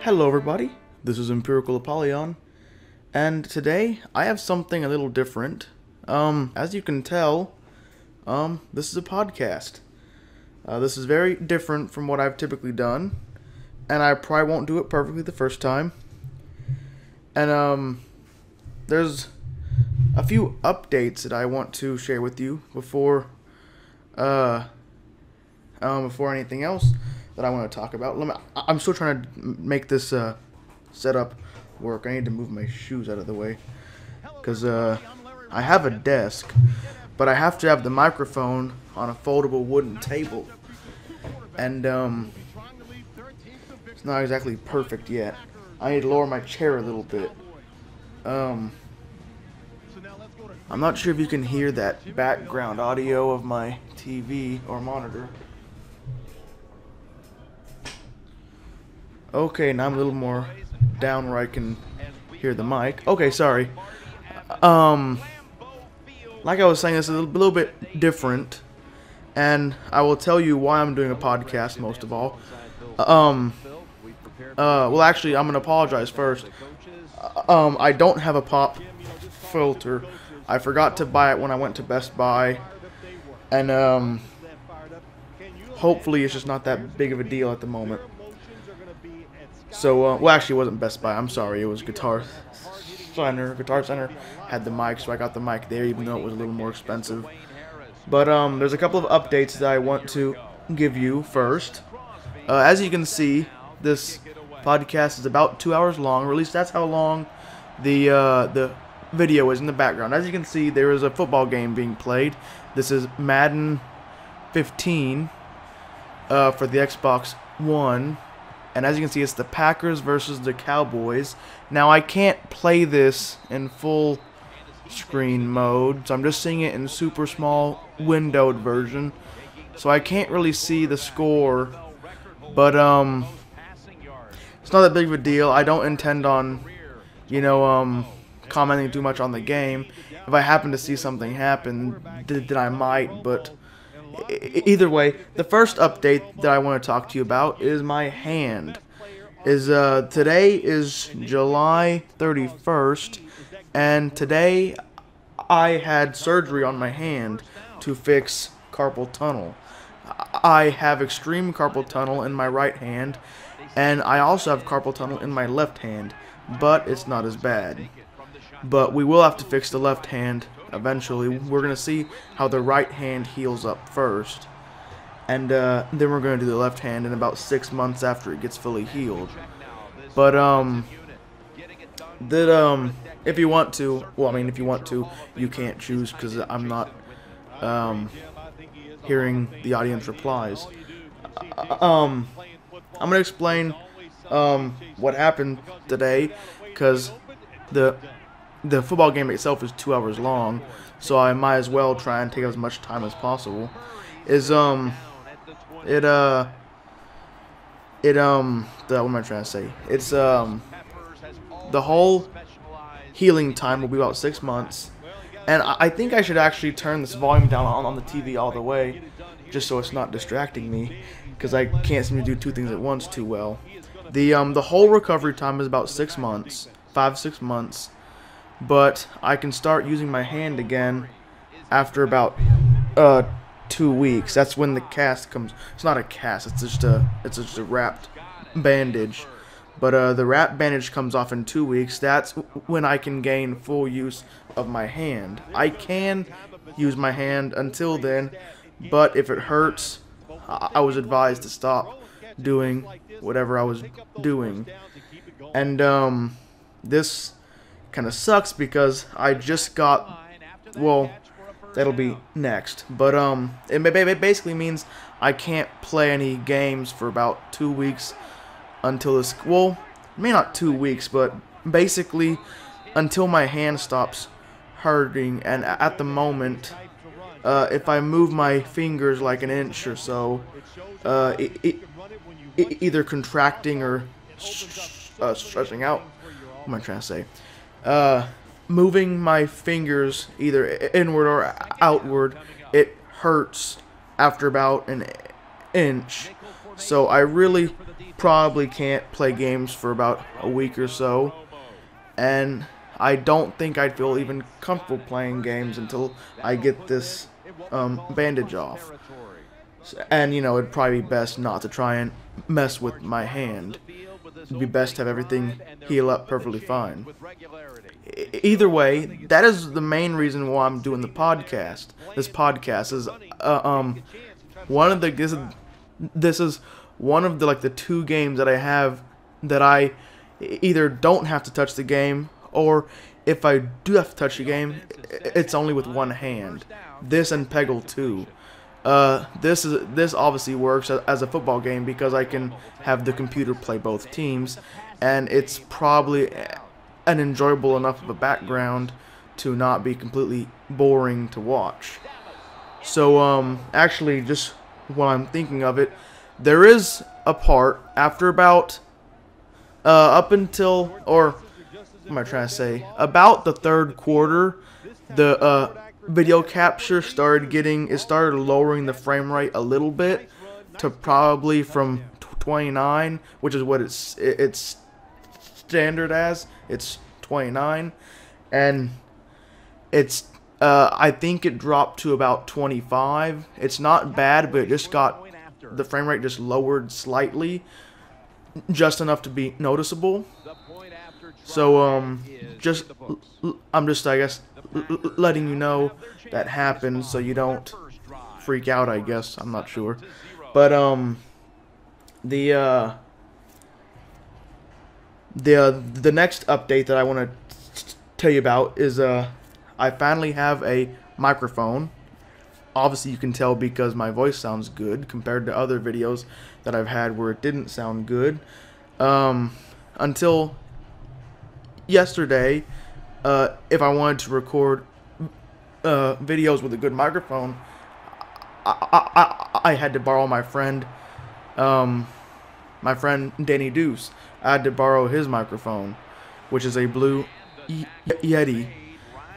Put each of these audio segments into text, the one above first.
Hello everybody, this is Empirical Podcast, and today I have something a little different. As you can tell, this is a podcast. This is very different from what I've typically done, and I probably won't do it perfectly the first time. And, there's a few updates that I want to share with you before anything else that I want to talk about. I'm still trying to make this setup work. I need to move my shoes out of the way because I have a desk, but I have to have the microphone on a foldable wooden table, and it's not exactly perfect yet. I need to lower my chair a little bit. I'm not sure if you can hear that background audio of my TV or monitor. Okay, now I'm a little more down where I can hear the mic. Okay, sorry. Like I was saying, this is a little bit different, and I will tell you why I'm doing a podcast most of all. Well, actually, I'm gonna apologize first. I don't have a pop filter. I forgot to buy it when I went to Best Buy, and hopefully it's just not that big of a deal at the moment. So, well, actually, it wasn't Best Buy. I'm sorry. It was Guitar Center. Guitar Center had the mic, so I got the mic there, even though it was a little more expensive. But there's a couple of updates that I want to give you first. As you can see, this podcast is about 2 hours long, or at least that's how long the video is in the background. As you can see, there is a football game being played. This is Madden 15 for the Xbox One. And as you can see, it's the Packers versus the Cowboys. Now, I can't play this in full screen mode, so I'm just seeing it in super small windowed version. So I can't really see the score, but it's not that big of a deal. I don't intend on, commenting too much on the game. If I happen to see something happen, then I might, but either way, the first update that I want to talk to you about is my hand. Today is July 31st, and today I had surgery on my hand to fix carpal tunnel. I have extreme carpal tunnel in my right hand, and I also have carpal tunnel in my left hand, but it's not as bad. But we will have to fix the left hand eventually. We're going to see how the right hand heals up first, and then we're going to do the left hand in about 6 months after it gets fully healed. But if you want to, well, I mean, if you want to, you can't choose because I'm not hearing the audience replies. I'm going to explain what happened today, because the football game itself is 2 hours long, so I might as well try and take as much time as possible. What am I trying to say? It's the whole healing time will be about 6 months, and I think I should actually turn this volume down on the TV all the way, just so it's not distracting me, because I can't seem to do two things at once too well. The whole recovery time is about 6 months, 5-6 months. But I can start using my hand again after about 2 weeks. That's when the cast comes. It's not a cast. It's just a wrapped bandage. But the wrapped bandage comes off in 2 weeks. That's when I can gain full use of my hand. I can use my hand until then, but if it hurts, I was advised to stop doing whatever I was doing. And this kind of sucks because I just got, well, that'll be next, but it basically means I can't play any games for about 2 weeks until this, well, maybe not 2 weeks, but basically until my hand stops hurting. And at the moment, if I move my fingers like an inch or so, either contracting or stretching out, what am I trying to say? Moving my fingers either inward or outward, it hurts after about an inch. So I really probably can't play games for about a week or so, and I don't think I'd feel even comfortable playing games until I get this bandage off. And, you know, it'd probably be best not to try and mess with my hand. It'd be best to have everything heal up perfectly fine. Either way, that is the main reason why I'm doing the podcast. This podcast is one of the this is one of the like the 2 games that I have that I either don't have to touch the game, or if I do have to touch the game, it's only with one hand. This and Peggle 2. This obviously works as a football game because I can have the computer play both teams, and it's probably an enjoyable enough of a background to not be completely boring to watch. So actually, just while I'm thinking of it, there is a part after about up until, or what am I trying to say, about the 3rd quarter, the video capture started lowering the frame rate a little bit to probably from 29, which is what it's standard as. It's 29, and it's I think it dropped to about 25. It's not bad, but it just got the frame rate just lowered slightly, just enough to be noticeable. So I'm just I guess letting you know that happened so you don't freak out, I guess. I'm not sure. But the next update that I want to tell you about is I finally have a microphone. Obviously you can tell because my voice sounds good compared to other videos that I've had where it didn't sound good. Until yesterday, if I wanted to record videos with a good microphone, I had to borrow my friend Danny Deuce. I had to borrow his microphone, which is a Blue Yeti,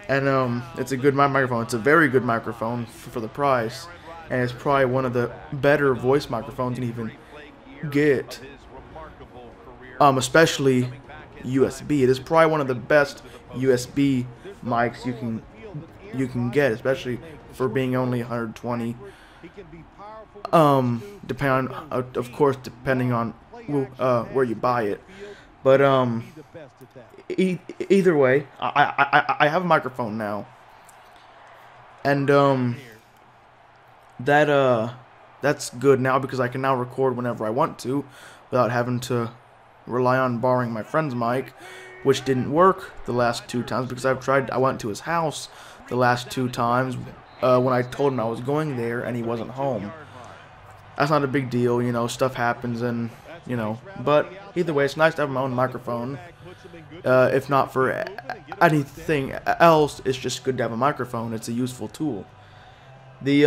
and it's a good microphone. It's a very good microphone for the price, and it's probably one of the better voice microphones you can even get, especially USB. It is probably one of the best USB mics you can get, especially for being only 120. Depending on, of course, depending on where you buy it. But either way, I have a microphone now, and that's good now because I can now record whenever I want to without having to rely on borrowing my friend's mic, which didn't work the last 2 times because I went to his house the last 2 times when I told him I was going there and he wasn't home. That's not a big deal, you know, stuff happens, and you know, but either way, it's nice to have my own microphone. If not for anything else, it's just good to have a microphone. It's a useful tool. The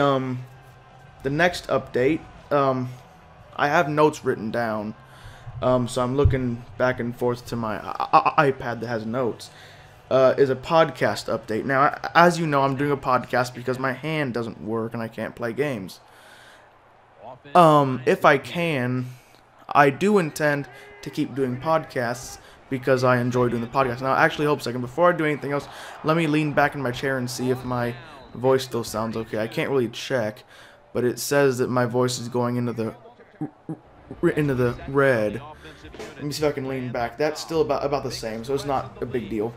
next update, I have notes written down, so I'm looking back and forth to my iPad that has notes. Is a podcast update. Now, as you know, I'm doing a podcast because my hand doesn't work and I can't play games. If I can, I do intend to keep doing podcasts because I enjoy doing the podcast. Now, actually, hold a second. Before I do anything else, let me lean back in my chair and see if my voice still sounds okay. I can't really check, but it says that my voice is going into the red. Let me see if I can lean back. That's still about the same, so it's not a big deal.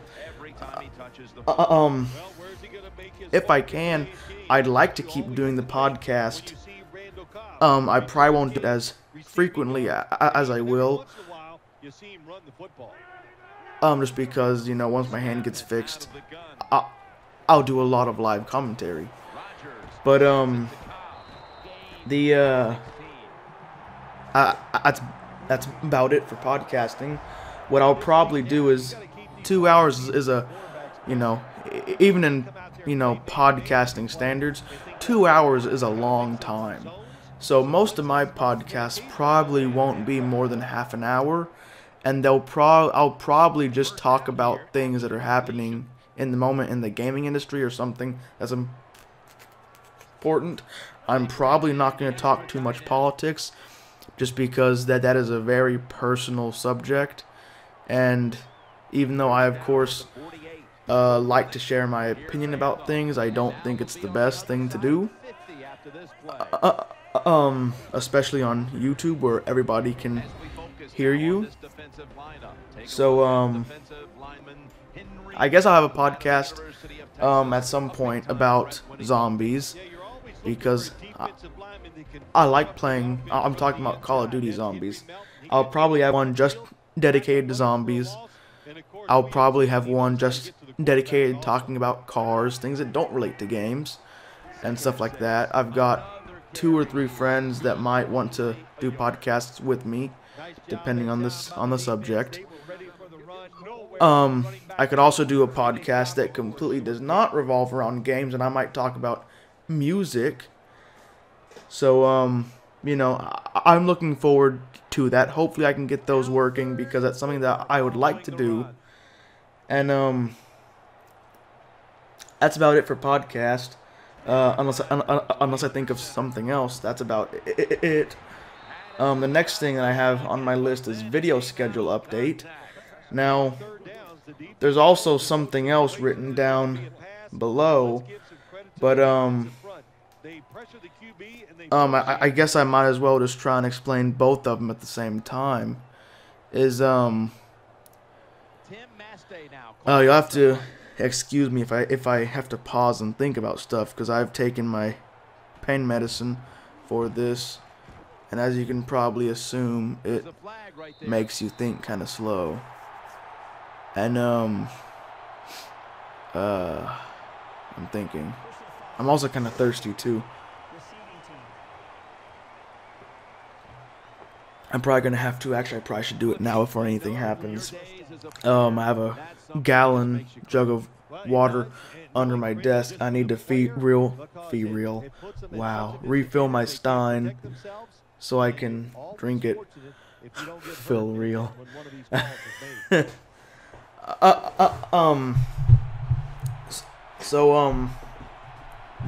If I can, I'd like to keep doing the podcast. I probably won't do it as frequently as I will. Just because, you know, once my hand gets fixed, I'll do a lot of live commentary. But that's about it for podcasting. What I'll probably do is 2 hours is a, you know, even in, you know, podcasting standards, 2 hours is a long time. So most of my podcasts probably won't be more than half an hour, and I'll probably just talk about things that are happening in the moment in the gaming industry or something that's important. I'm probably not going to talk too much politics, just because that is a very personal subject, and even though I, of course, like to share my opinion about things, I don't think it's the best thing to do. Especially on YouTube where everybody can hear you. So, I guess I'll have a podcast, at some point about zombies, because I like playing, I'm talking about Call of Duty zombies. I'll probably have one just dedicated to zombies. I'll probably have one just dedicated talking about cars, things that don't relate to games, and stuff like that. I've got 2 or 3 friends that might want to do podcasts with me, depending on the subject. I could also do a podcast that completely does not revolve around games, and I might talk about music. So, you know, I'm looking forward to that. Hopefully I can get those working, because that's something that I would like to do. And, that's about it for podcast. Unless I think of something else, that's about it. The next thing that I have on my list is video schedule update. Now, there's also something else written down below, but I guess I might as well just try and explain both of them at the same time. You'll have to excuse me if I have to pause and think about stuff, because I've taken my pain medicine for this, and as you can probably assume, it makes you think kind of slow. And I'm thinking. I'm also kind of thirsty too. I'm probably gonna have to. Actually, I probably should do it now before anything happens. I have a gallon jug of water under my desk. I need to refill my Stein so I can drink it. Fill real.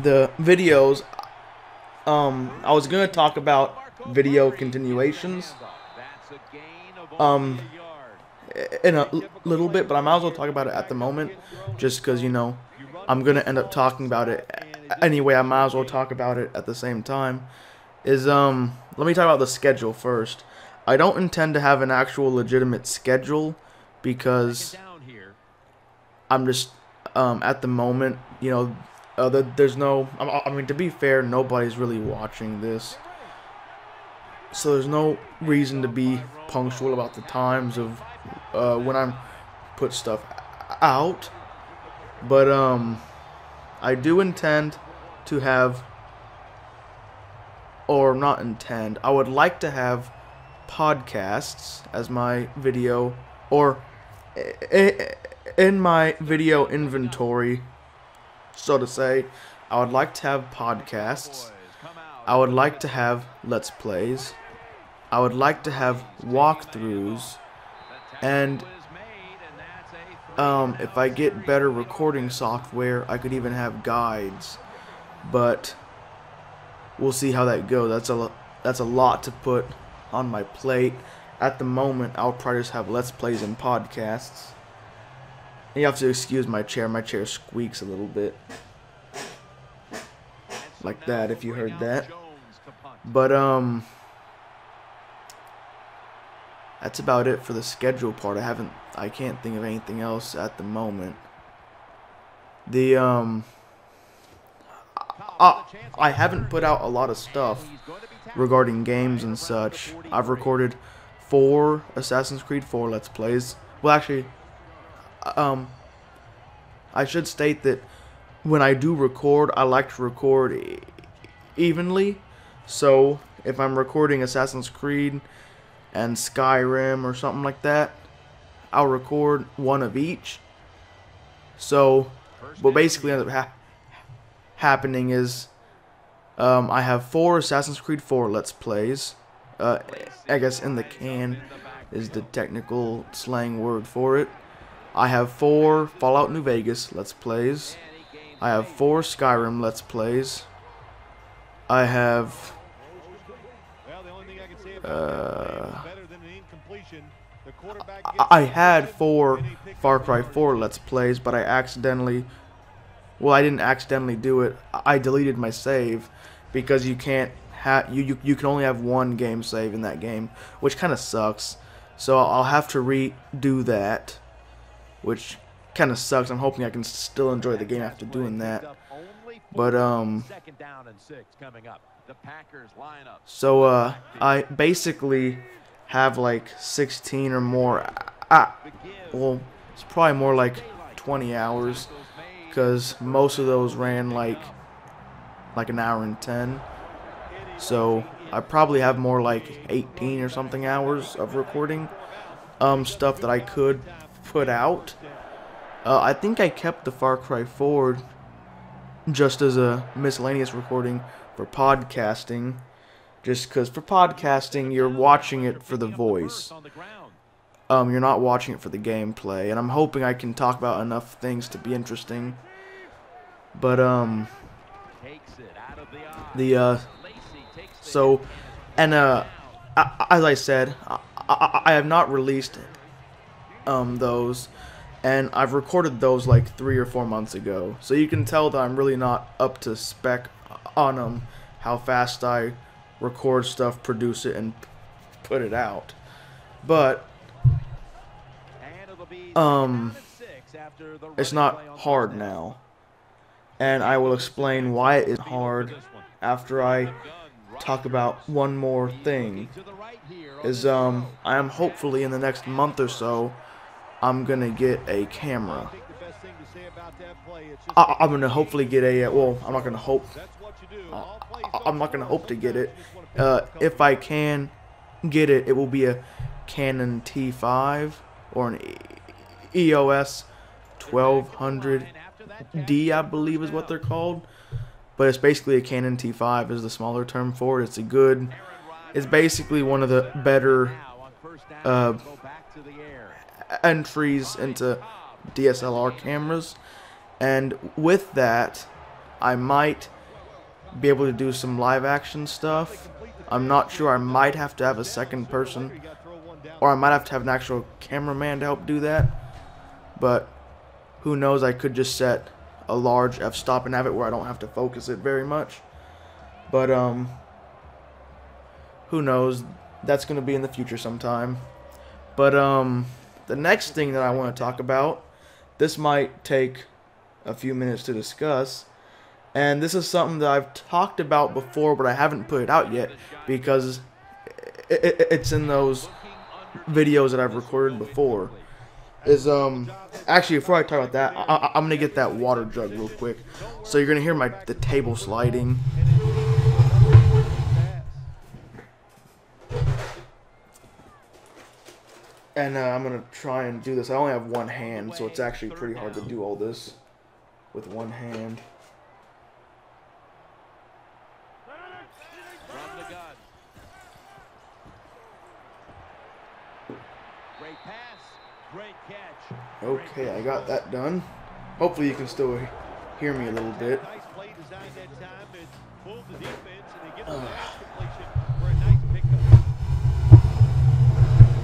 The videos, I was gonna talk about video continuations, in a little bit, but I might as well talk about it at the moment, just because, you know, I'm gonna end up talking about it anyway. I might as well talk about it at the same time. Let me talk about the schedule first. I don't intend to have an actual legitimate schedule, because I'm just, at the moment, you know, there's no, I mean, to be fair, nobody's really watching this, so there's no reason to be punctual about the times of when I'm put stuff out. But I do intend to have, or not intend, I would like to have podcasts as my video, or in my video inventory, so to say. I would like to have podcasts. I would like to have Let's Plays. I would like to have walkthroughs. And if I get better recording software, I could even have guides. But we'll see how that goes. That's a lot to put on my plate. At the moment, I'll probably just have Let's Plays and podcasts. And you have to excuse my chair. My chair squeaks a little bit. Like that, if you heard that. But, that's about it for the schedule part. I can't think of anything else at the moment. I haven't put out a lot of stuff regarding games and such. I've recorded 4 Assassin's Creed 4 Let's Plays. Well, actually, I should state that when I do record, I like to record evenly. So, if I'm recording Assassin's Creed and Skyrim or something like that, I'll record one of each. So, what basically ends up happening is, I have 4 Assassin's Creed 4 Let's Plays. I guess in the can is the technical slang word for it. I have 4 Fallout New Vegas Let's Plays. I have 4 Skyrim Let's Plays. I have I had 4 Far Cry 4 Let's Plays, but I didn't accidentally do it. I deleted my save because you can't have you can only have 1 game save in that game, which kind of sucks. So I'll have to redo that, which kind of sucks. I'm hoping I can still enjoy the game after doing that. But so I basically have like 16 or more. Well, it's probably more like 20 hours, because most of those ran like an hour and 10. So I probably have more like 18 or something hours of recording stuff that I could put out. I think I kept the Far Cry 4 just as a miscellaneous recording for podcasting, just because for podcasting you're watching it for the voice. You're not watching it for the gameplay, and I'm hoping I can talk about enough things to be interesting. But as I said, I have not released those, and I've recorded those like 3 or 4 months ago. So you can tell that I'm really not up to spec on how fast I record stuff, produce it, and put it out. But it's not hard now, and I will explain why it is hard after I talk about one more thing. I am hopefully in the next month or so, I'm gonna get a camera. I'm gonna hopefully get a well, I'm not gonna hope to get it. If I can get it, it will be a Canon T5 or an EOS 1200D, I believe is what they're called. But it's basically a Canon T5 is the smaller term for it. It's basically one of the better entries into DSLR cameras. And with that, I might be able to do some live action stuff. I'm not sure. I might have to have a second person, or I might have to have an actual cameraman to help do that. But who knows, I could just set a large f-stop and have it where I don't have to focus it very much. But who knows, that's going to be in the future sometime. But the next thing that I want to talk about, this might take a few minutes to discuss, and this is something that I've talked about before, but I haven't put it out yet because it's in those videos that I've recorded before. Actually, before I talk about that, I'm gonna get that water jug real quick. So you're gonna hear the table sliding. And I'm gonna try and do this. I only have one hand, so it's actually pretty hard to do all this with one hand. Okay, I got that done. Hopefully you can still hear me a little bit.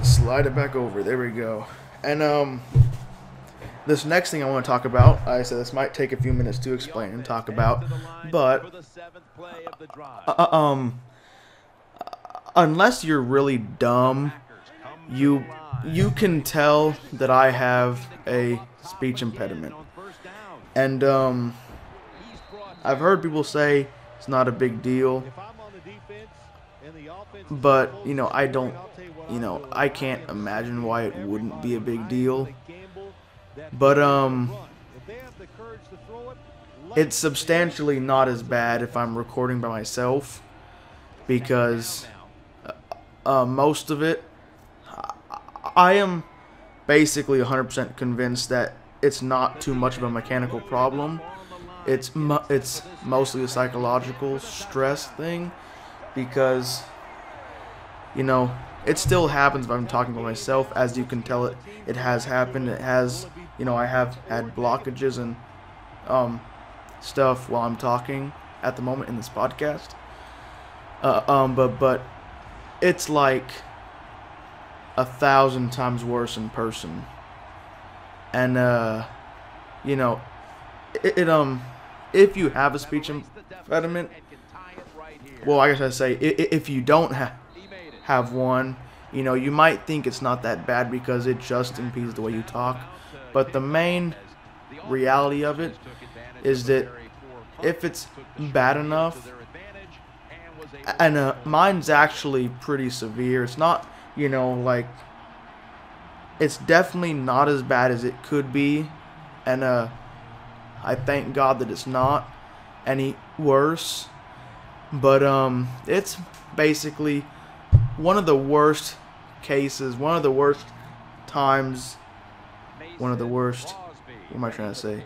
Slide it back over. There we go. And this next thing I want to talk about, I said this might take a few minutes to explain and talk about, but unless you're really dumb, you can tell that I have a speech impediment. And I've heard people say it's not a big deal, but I can't imagine why it wouldn't be a big deal. But it's substantially not as bad if I'm recording by myself, because most of it, I am basically 100% convinced that it's not too much of a mechanical problem. It's mostly a psychological stress thing, because it still happens if I'm talking by myself. As you can tell, it has happened. It has, I have had blockages and stuff while I'm talking at the moment in this podcast. But it's like 1,000 times worse in person. And you know, if you have a speech impediment, well, I guess I say if you don't have one, you know, you might think it's not that bad because it just impedes the way you talk. But the main reality of it is that if it's bad enough, and mine's actually pretty severe. It's not, you know, like, it's definitely not as bad as it could be, and I thank God that it's not any worse. But it's basically one of the worst cases, one of the worst times, one of the worst, what am I trying to say?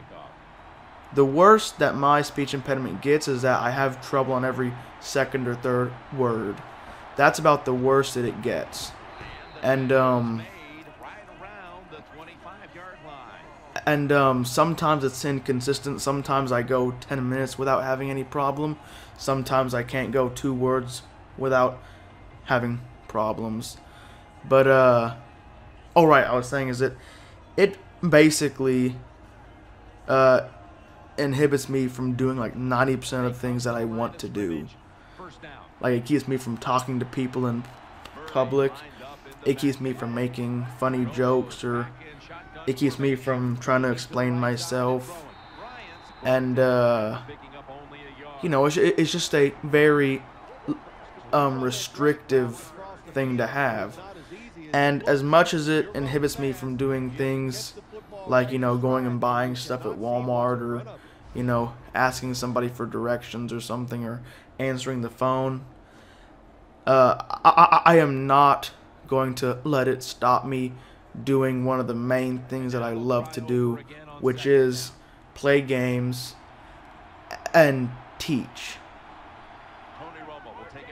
The worst that my speech impediment gets is that I have trouble on every second or third word. That's about the worst that it gets. And sometimes it's inconsistent. Sometimes I go 10 minutes without having any problem. Sometimes I can't go 2 words without having problems. But oh right, I was saying is that it basically inhibits me from doing like 90% of things that I want to do. Like, it keeps me from talking to people in public. It keeps me from making funny jokes, or it keeps me from trying to explain myself. And you know, it's just a very restrictive thing to have. And as much as it inhibits me from doing things like, you know, going and buying stuff at Walmart, or, you know, asking somebody for directions or something, or answering the phone, I am not going to let it stop me doing one of the main things that I love to do, which is play games and teach.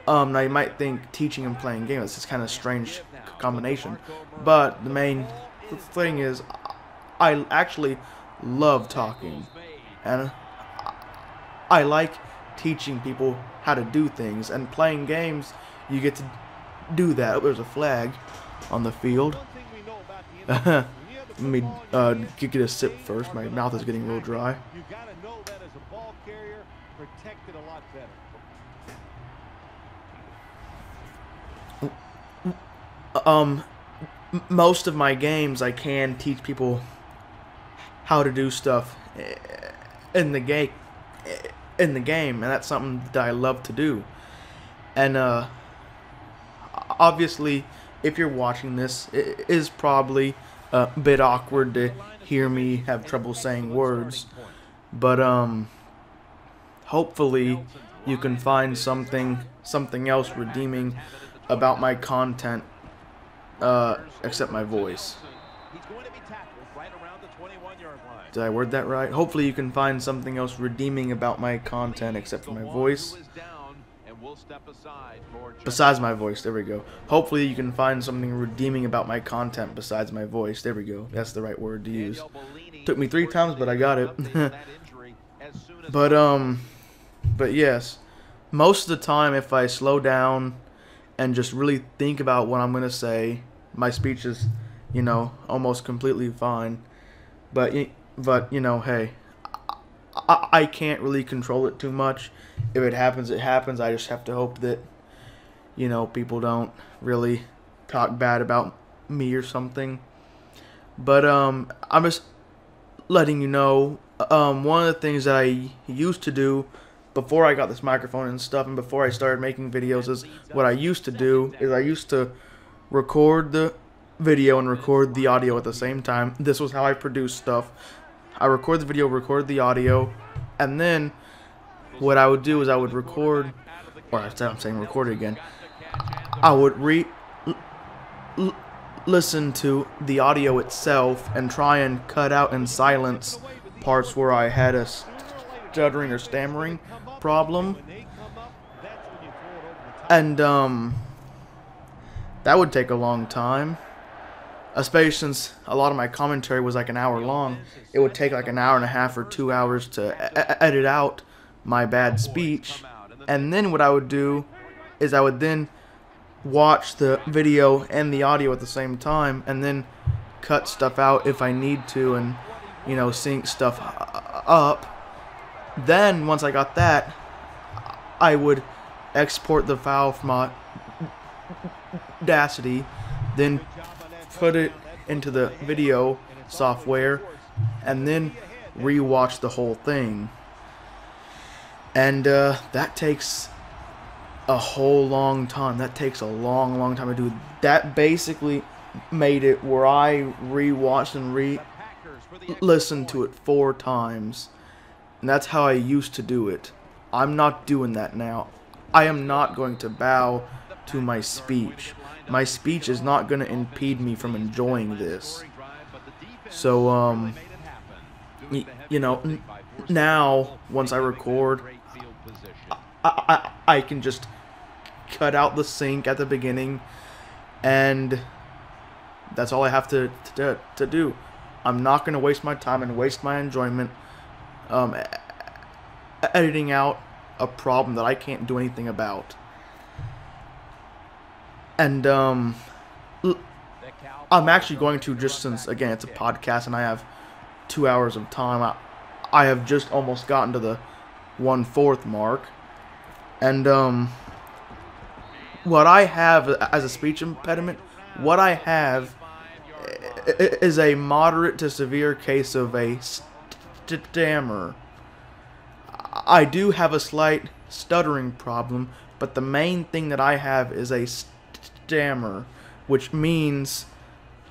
Now you might think teaching and playing games is kind of strange combination, but the main thing is I actually love talking, and I like teaching people how to do things, and playing games, you get to do that. Oh, there's a flag on the field. Let me get a sip first. My mouth is getting real dry. You gotta know that as a ball carrier, protect it a lot better. Most of my games, I can teach people how to do stuff in the game, and that's something that I love to do. And obviously, if you're watching this, it is probably a bit awkward to hear me have trouble saying words, but hopefully you can find something else redeeming about my content, except my voice. Did I word that right? Hopefully you can find something else redeeming about my content except for my voice. Besides my voice, there we go. Hopefully you can find something redeeming about my content besides my voice. There we go. That's the right word to use. Took me 3 times, but I got it. But yes, most of the time, if I slow down and just really think about what I'm gonna say, my speech is, you know, almost completely fine. But you know, hey, I can't really control it too much. If it happens, it happens. I just have to hope that, you know, people don't really talk bad about me or something. But I'm just letting you know, one of the things that I used to do before I got this microphone and stuff, and before I started making videos, is what I used to do is I used to record the video and record the audio at the same time. This was how I produced stuff. I record the video, record the audio, and then what I would do is I would record, or I'm saying record it again. I would listen to the audio itself and try and cut out and silence parts where I had a stuttering or stammering problem. And that would take a long time. Especially since a lot of my commentary was like an hour long, it would take like an hour and a half or 2 hours to edit out my bad speech. And then what I would do is I would then watch the video and the audio at the same time, and then cut stuff out if I need to, and sync stuff up. Then once I got that, I would export the file from Audacity, then put it into the video software, and then rewatch the whole thing. And that takes a whole long time. That takes a long time to do. That basically made it where I rewatched and listened to it 4 times. And that's how I used to do it. I'm not doing that now. I am not going to bow to my speech. My speech is not going to impede me from enjoying this. So, now, once I record, I can just cut out the sync at the beginning, and that's all I have to do. I'm not going to waste my time and waste my enjoyment editing out a problem that I can't do anything about. And I'm actually going to, just since, again, it's a podcast and I have 2 hours of time, I have just almost gotten to the 1/4 mark. And what I have as a speech impediment, what I have is a moderate to severe case of a stammer. I do have a slight stuttering problem, but the main thing that I have is a stammer, which means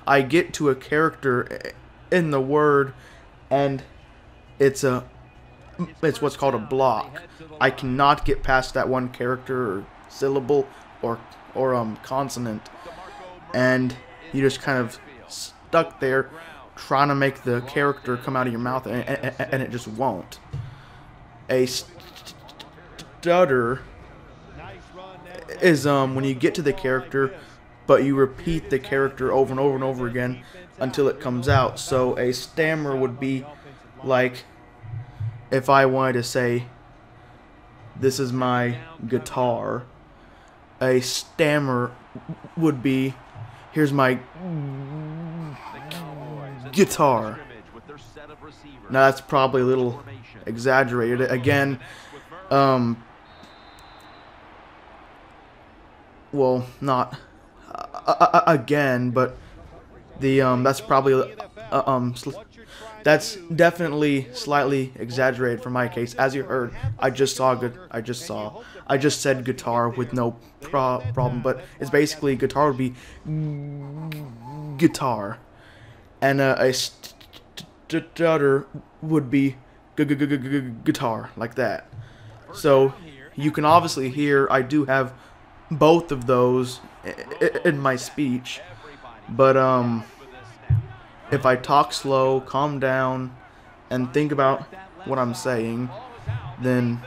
I get to a character in the word and it's what's called a block. I cannot get past that one character or syllable or consonant, and you just kind of stuck there trying to make the character come out of your mouth, and it just won't. A stutter is when you get to the character, but you repeat the character over and over and over again until it comes out. So a stammer would be like if I wanted to say, "This is my guitar." A stammer would be, "Here's my guitar." Now that's probably a little exaggerated. Again, well, not again, but the that's probably that's definitely slightly exaggerated for my case. As you heard, I just said guitar with no problem, but it's basically guitar would be guitar, and a stutter would be guitar, like that. So you can obviously hear I do have both of those in my speech, but if I talk slow, calm down, and think about what I'm saying, then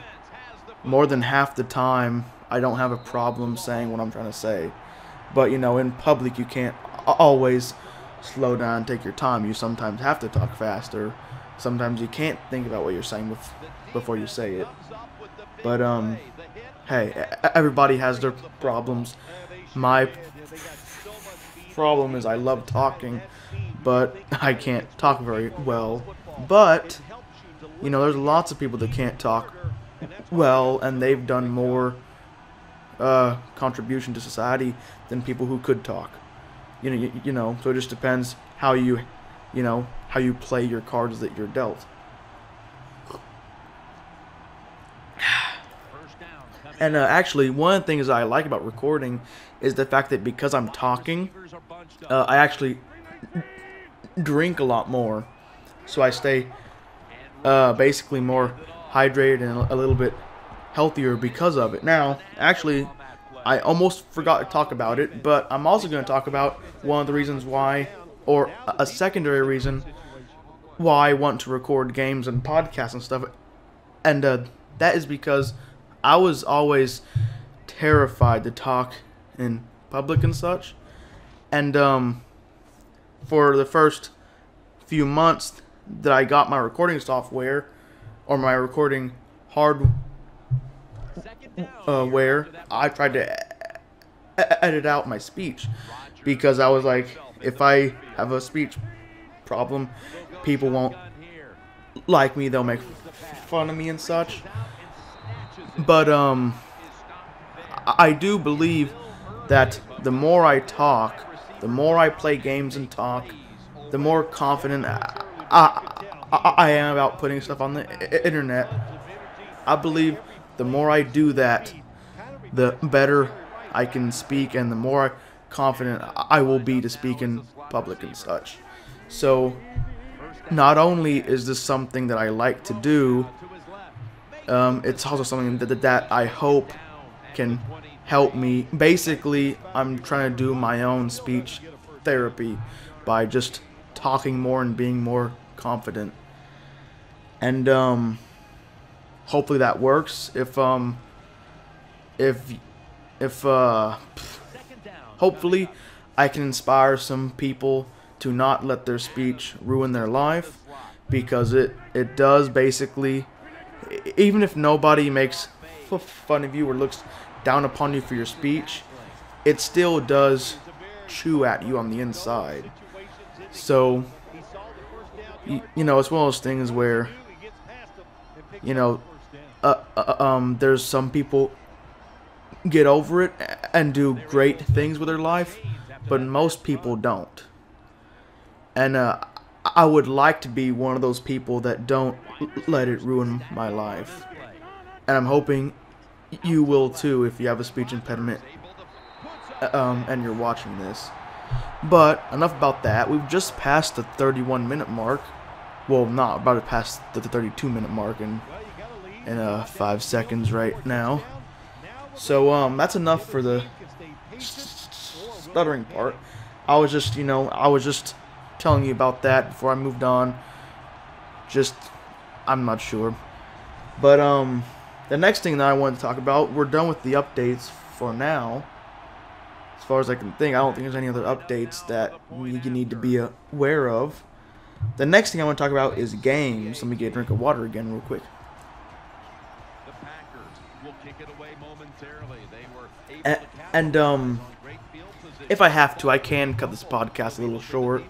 more than half the time I don't have a problem saying what I'm trying to say. But in public you can't always slow down and take your time. You sometimes have to talk faster. Sometimes you can't think about what you're saying before you say it. But hey, everybody has their problems. My problem is I love talking, but I can't talk very well. But there's lots of people that can't talk well, and they've done more contribution to society than people who could talk. So it just depends how you play your cards that you're dealt. And actually, one of the things I like about recording is the fact that because I'm talking, I actually drink a lot more. So I stay basically more hydrated and a little bit healthier because of it. Now, actually, I almost forgot to talk about it, but I'm also going to talk about one of the reasons why, or a secondary reason why I want to record games and podcasts and stuff. And that is because I was always terrified to talk in public and such. And for the first few months that I got my recording software, or my recording hardware, I tried to edit out my speech, because I was like, if I have a speech problem, people won't like me, they'll make fun of me and such. But I do believe that the more I talk, the more I play games and talk, the more confident I am about putting stuff on the internet. I believe the more I do that, the better I can speak, and the more confident I will be to speak in public and such. So, not only is this something that I like to do, it's also something that I hope can help me. Basically, I'm trying to do my own speech therapy by just talking more and being more confident. And hopefully that works. Hopefully I can inspire some people to not let their speech ruin their life, because it does basically. Even if nobody makes fun of you or looks down upon you for your speech, it still does chew at you on the inside. So, you know, it's one of those things where, you know, there's some people get over it and do great things with their life, but most people don't. And I would like to be one of those people that don't let it ruin my life. And I'm hoping you will too if you have a speech impediment and you're watching this. But enough about that. We've just passed the 31-minute mark. Well, not about to pass the 32-minute mark in 5 seconds right now. So that's enough for the stuttering part. I was just telling you about that before I moved on. I'm not sure. But the next thing that I wanted to talk about, we're done with the updates for now. As far as I can think, I don't think there's any other updates that you need to be aware of. The next thing I want to talk about is games. Let me get a drink of water again real quick. And if I have to, I can cut this podcast a little short.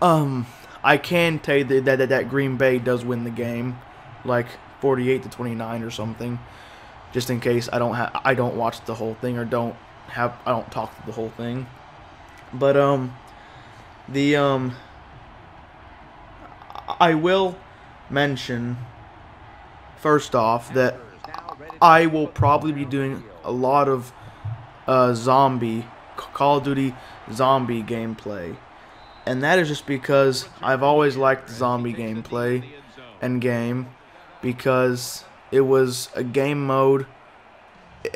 I can tell you that Green Bay does win the game, like 48-29 or something. Just in case I don't watch the whole thing, or I don't talk through the whole thing. But I will mention first off that I will probably be doing a lot of Call of Duty zombie gameplay. And that is just because I've always liked the zombie gameplay and game, because it was a game mode.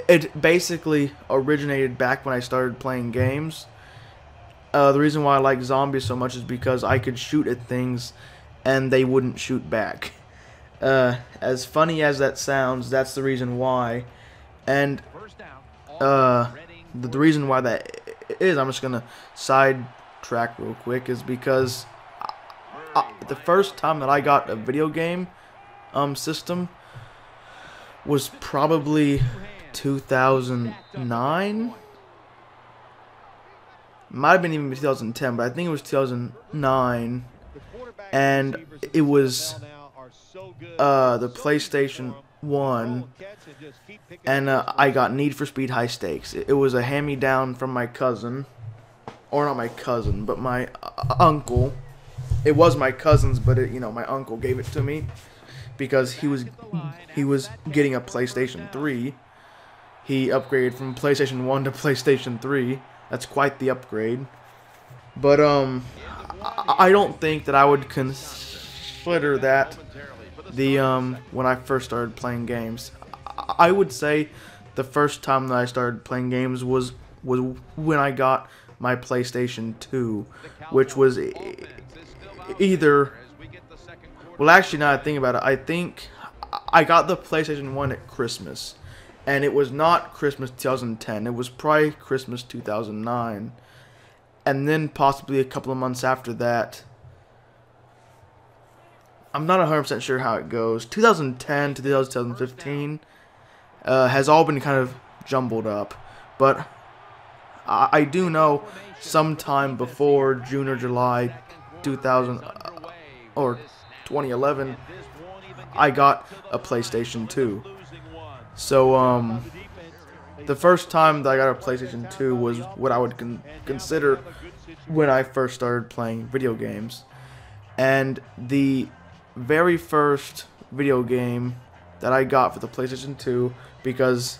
It basically originated back when I started playing games. The reason why I like zombies so much is because I could shoot at things and they wouldn't shoot back. As funny as that sounds, that's the reason why. And the reason why that is, I'm just going to sidetrack real quick, is because the first time that I got a video game system was probably 2009. Might have been even 2010, but I think it was 2009. And it was the PlayStation 1, and I got Need for Speed High Stakes. It was a hand-me-down from my cousin, or not my cousin, but my uncle. It was my cousin's, but my uncle gave it to me because he was getting a PlayStation 3. He upgraded from PlayStation 1 to PlayStation 3. That's quite the upgrade. But I don't think that I would consider that when I first started playing games. I would say the first time that I started playing games was when I got my PlayStation 2, which was either, well, actually, now that I think about it, I think I got the PlayStation 1 at Christmas, and it was not Christmas 2010, it was probably Christmas 2009, and then possibly a couple of months after that. I'm not 100% sure how it goes. 2010 to 2015 has all been kind of jumbled up. But I do know sometime before June or July 2000 or 2011, I got a PlayStation 2. So the first time that I got a PlayStation 2 was what I would consider when I first started playing video games. And the very first video game that I got for the PlayStation 2, because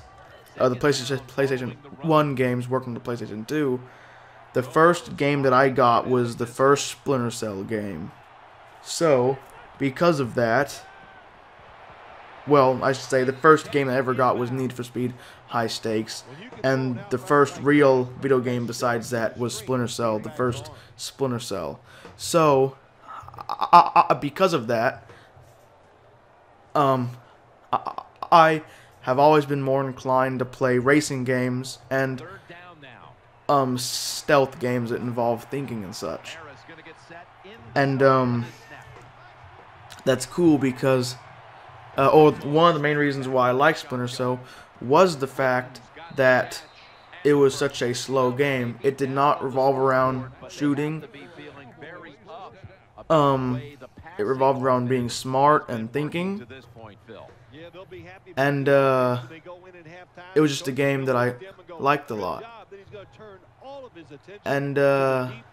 the PlayStation 1 games work on the PlayStation 2, the first game that I got was the first Splinter Cell game. So, because of that, well, I should say the first game I ever got was Need for Speed High Stakes, and the first real video game besides that was Splinter Cell, the first Splinter Cell. So, because of that, I have always been more inclined to play racing games and stealth games that involve thinking and such. And that's cool because or one of the main reasons why I like Splinter Cell was the fact that it was such a slow game. It did not revolve around shooting. It revolved around being smart and thinking. And it was just a game that I liked a lot. And I'm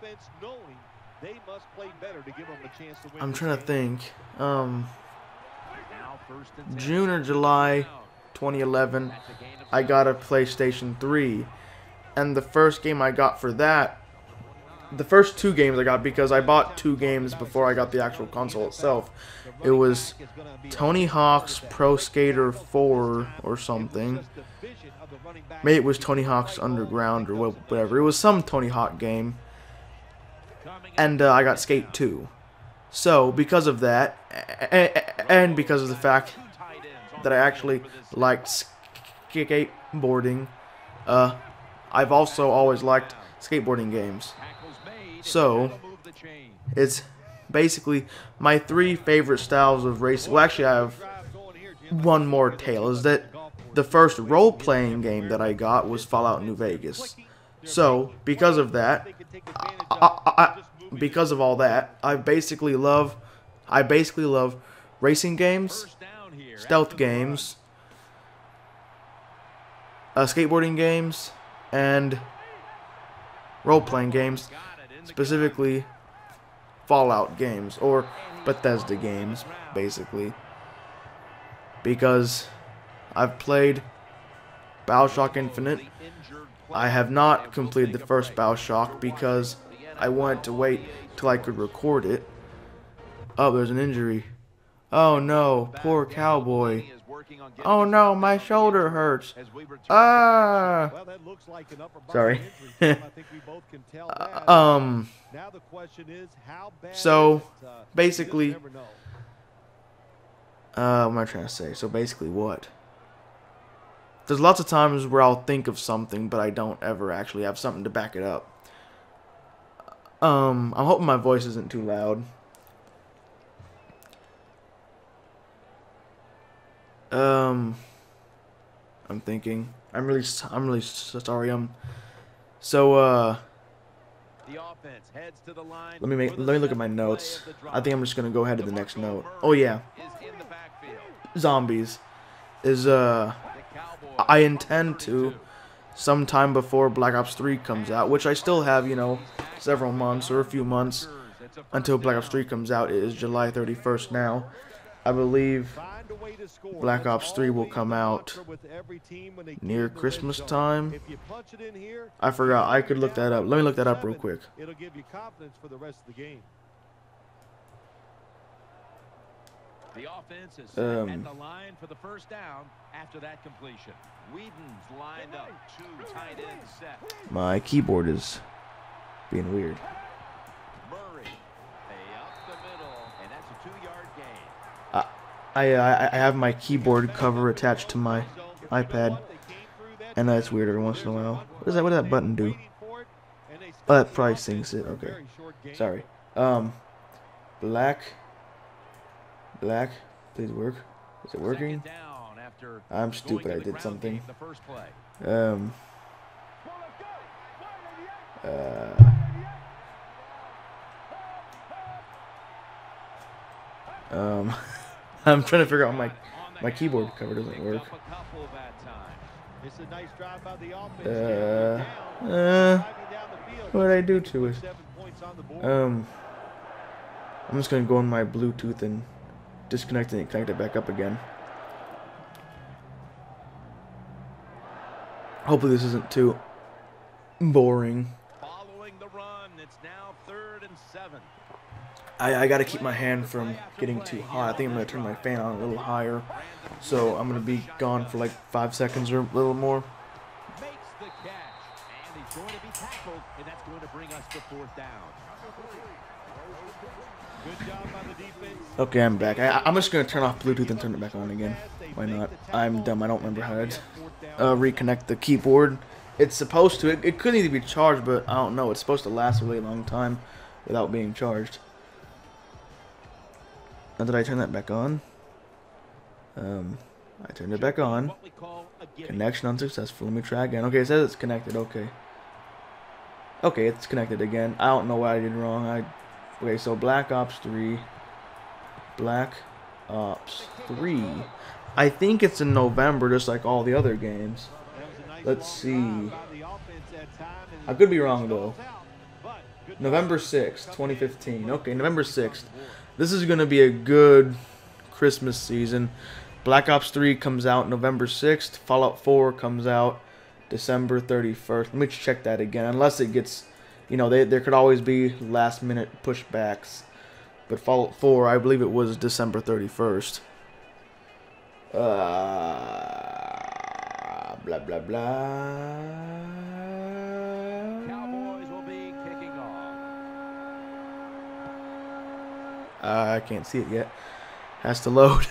trying to think. June or July 2011, I got a PlayStation 3. And the first game I got for that, the first two games I got, because I bought two games before I got the actual console itself. It was Tony Hawk's Pro Skater 4 or something. Maybe it was Tony Hawk's Underground or whatever. It was some Tony Hawk game. And I got Skate 2. So, because of that, and because of the fact that I actually liked skateboarding, I've also always liked skateboarding games. So, it's basically my three favorite styles of racing. Well, actually, I have one more tale, is that the first role-playing game that I got was Fallout New Vegas. So, because of that, because of all that, I basically love racing games, stealth games, skateboarding games, and role-playing games, specifically Fallout games, or Bethesda games, basically. Because I've played BioShock Infinite. I have not completed the first BioShock because I wanted to wait till I could record it. Oh, there's an injury. Oh no, poor cowboy. Oh no, my shoulder hurts. Ah. Sorry. So, basically, what am I trying to say? So basically what? There's lots of times where I'll think of something, but I don't ever actually have something to back it up. I'm hoping my voice isn't too loud. I'm thinking. I'm really sorry. So let me look at my notes. I think I'm just gonna go ahead to the next note. Oh yeah. Zombies is I intend to sometime before Black Ops 3 comes out, which I still have, you know, several months or a few months until Black Ops 3 comes out. It is July 31st now. I believe Black Ops 3 will come out near Christmas time. I forgot. I could look that up. Let me look that up real quick. It'll give you confidence for the rest of the game. The offense is at the line for the first down after that completion. Whedon's lined up, two tight ends set. My keyboard is being weird. Murray, up the middle, and that's a 2-yard gain. I have my keyboard cover attached to my iPad, and that's weird every once in a while. What does that button do? Oh, that probably syncs it. Okay, sorry. Black, please work. Is it working? I'm stupid. I did something. I'm trying to figure out my keyboard cover doesn't work. What did I do to it? I'm just gonna go on my Bluetooth and disconnect it and connect it back up again. Hopefully this isn't too boring. Following the run, it's now 3rd and 7. I gotta keep my hand from getting too hot. I think I'm gonna turn my fan on a little higher. So I'm gonna be gone for like 5 seconds or a little more. Makes the catch, and he's going to be tackled, and that's going to bring us to 4th down. Good job by the defense. Okay, I'm back. I'm just gonna turn off Bluetooth and turn it back on again. Why not? I'm dumb. I don't remember how to reconnect the keyboard. It's supposed to. It could need to be charged, but I don't know. It's supposed to last a really long time without being charged. Now, did I turn that back on? I turned it back on. Connection unsuccessful. Let me try again. Okay, it says it's connected. Okay. Okay, it's connected again. I don't know what I did wrong. Okay, so Black Ops 3. Black Ops 3. I think it's in November, just like all the other games. Let's see. I could be wrong, though. November 6th, 2015. Okay, November 6th. This is going to be a good Christmas season. Black Ops 3 comes out November 6th. Fallout 4 comes out December 31st. Let me check that again. Unless it gets, you know, there could always be last-minute pushbacks. But Fallout 4, I believe it was December 31st. Blah, blah, blah. Cowboys will be kicking off. I can't see it yet. Has to load.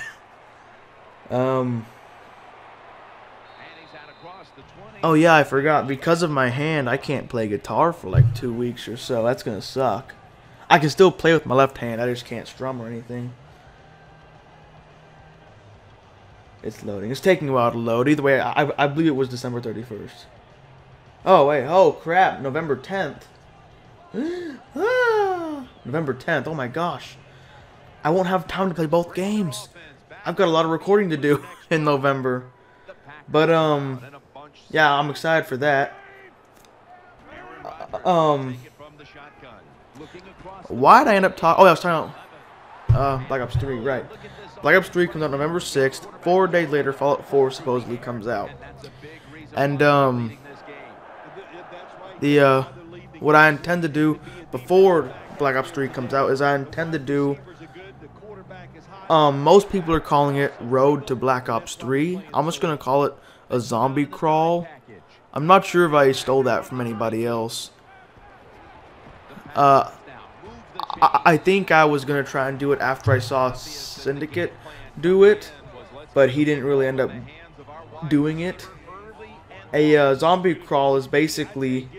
Oh yeah, I forgot. Because of my hand, I can't play guitar for like 2 weeks or so. That's gonna suck. I can still play with my left hand. I just can't strum or anything. It's loading. It's taking a while to load. Either way, I believe it was December 31st. Oh wait. Oh crap. November 10th. November 10th. Oh my gosh. I won't have time to play both games. I've got a lot of recording to do in November. But yeah, I'm excited for that. Why did I end up talking? Oh, I was talking about Black Ops 3, right? Black Ops 3 comes out November 6th. 4 days later, Fallout 4 supposedly comes out. And what I intend to do before Black Ops 3 comes out is I intend to do. Most people are calling it Road to Black Ops 3. I'm just gonna call it a zombie crawl. I'm not sure if I stole that from anybody else. I think I was gonna try and do it after I saw Syndicate do it, but he didn't really end up doing it. A zombie crawl is basically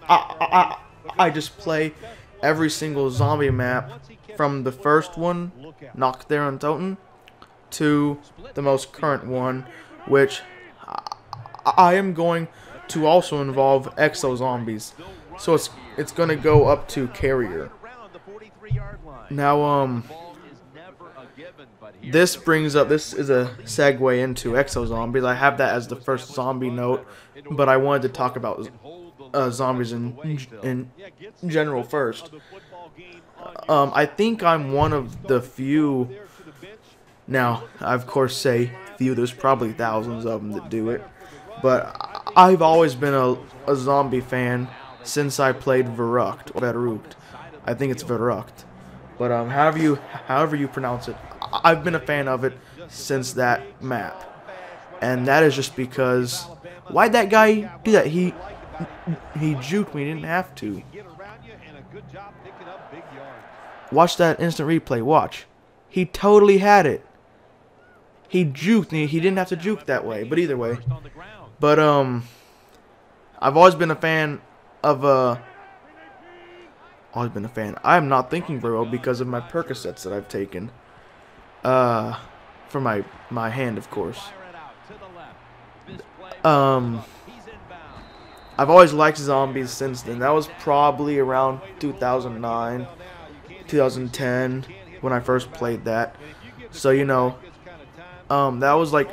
I just play every single zombie map from the first one, Knock There on Toten, to the most current one, which I am going to also involve exo zombies. So it's gonna go up to Carrier. Now this is a segue into exo zombies. I have that as the first zombie note, but I wanted to talk about zombies in general first. I think I'm one of the few. Now, I of course say few. There's probably thousands of them that do it, but I've always been a zombie fan since I played Verrucht or Verrucht. I think it's Verrucht, but however you pronounce it, I've been a fan of it since that map, and that is just because why'd that guy do that? He juked me. He didn't have to. Watch that instant replay. Watch. He totally had it. He juked me. He didn't have to juke that way. But either way. But I've always been a fan of always been a fan. I am not thinking very well because of my Percocets that I've taken. For for my hand, of course. I've always liked zombies since then. That was probably around 2009, 2010 when I first played that. So, you know, that was like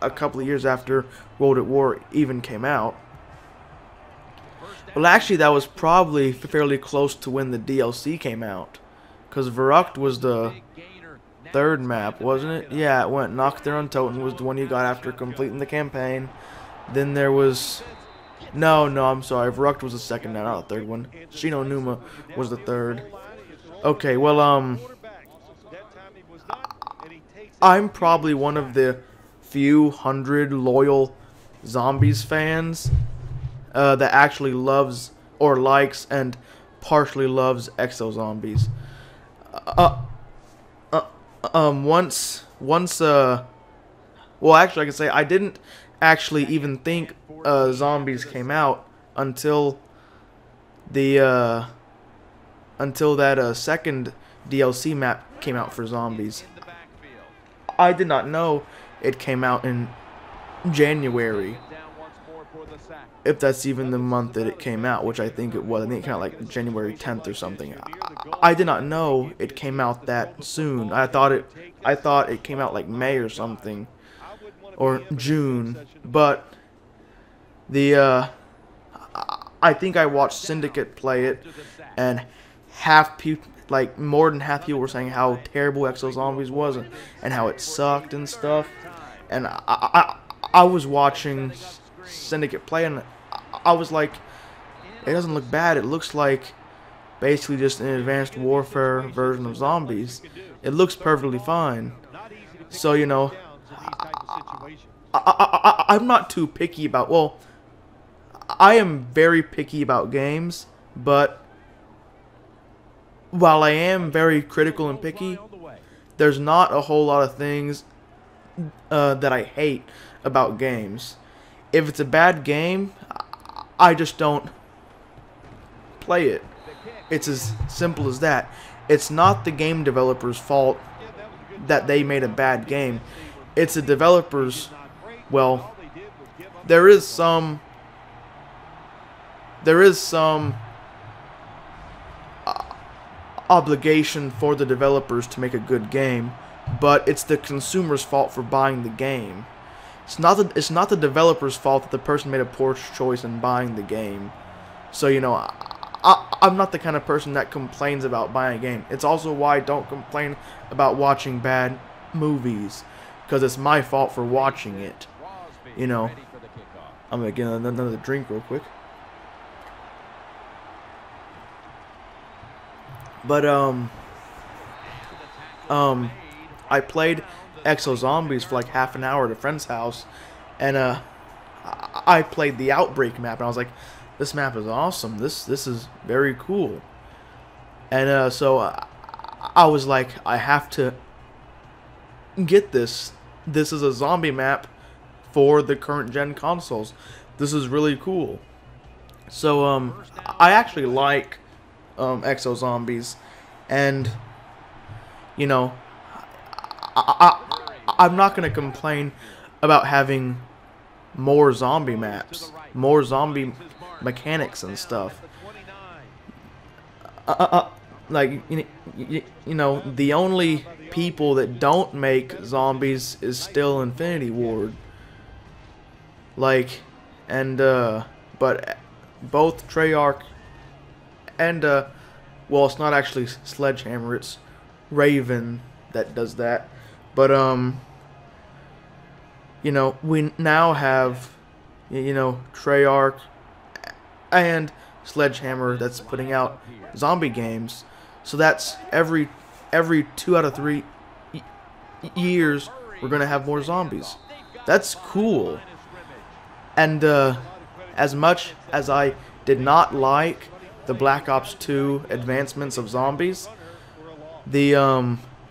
a couple of years after World at War even came out. Well, actually, that was probably fairly close to when the DLC came out. Because Verrückt was the third map, wasn't it? Yeah, it went. Nach der Untoten was the one you got after completing the campaign. Then there was... No, I'm sorry. Verrückt was the second, not the third one. Shino Numa was the third. Okay, well, I'm probably one of the few hundred loyal Zombies fans that actually loves or likes and partially loves Exo Zombies. Well, actually, I can say I didn't actually even think Zombies came out until the until that second DLC map came out for Zombies. I did not know it came out in January, if that's even the month that it came out, which I think it was. I think it came out like January 10th or something. I did not know it came out that soon. I thought it came out like May or something, or June. But the I think I watched Syndicate play it, and more than half people were saying how terrible Exo Zombies was and how it sucked and stuff. And I was watching Syndicate play, and I was like, it doesn't look bad. It looks like basically just an advanced warfare version of Zombies. It looks perfectly fine. So, you know, I'm not too picky about, well, I am very picky about games, but while I am very critical and picky, there's not a whole lot of things that I hate about games. If it's a bad game, I just don't play it. It's as simple as that. It's not the game developer's fault that they made a bad game. It's the developer's, well, there is some obligation for the developers to make a good game, but it's the consumer's fault for buying the game. It's not the developer's fault that the person made a poor choice in buying the game. So, you know, I'm not the kind of person that complains about buying a game. It's also why I don't complain about watching bad movies, because it's my fault for watching it. You know, I'm gonna get another drink real quick. But I played Exo Zombies for like half an hour at a friend's house, and I played the Outbreak map, and I was like, this map is awesome. This is very cool. And so I was like, I have to get this. This is a zombie map for the current gen consoles. This is really cool. So I actually like Exo Zombies, and you know, I'm not gonna complain about having more zombie maps, more zombie mechanics and stuff. Like you know, the only people that don't make zombies is still Infinity Ward. Like, and but both Treyarch and well, it's not actually Sledgehammer, it's Raven that does that. But you know, we now have, you know, Treyarch and Sledgehammer that's putting out zombie games. So that's every 2 out of 3 years we're gonna have more zombies. That's cool. And as much as I did not like the Black Ops 2 advancements of zombies, the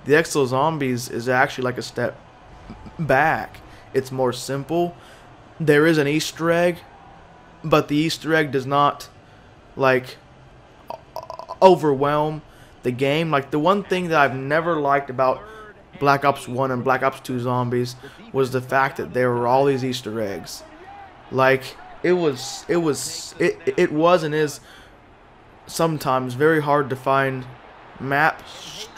Exo Zombies is actually like a step back. It's more simple. There is an Easter egg, but the Easter egg does not like overwhelm the game. Like, the one thing that I've never liked about Black Ops 1 and Black Ops 2 zombies was the fact that there were all these Easter eggs. Like, it was and is sometimes very hard to find map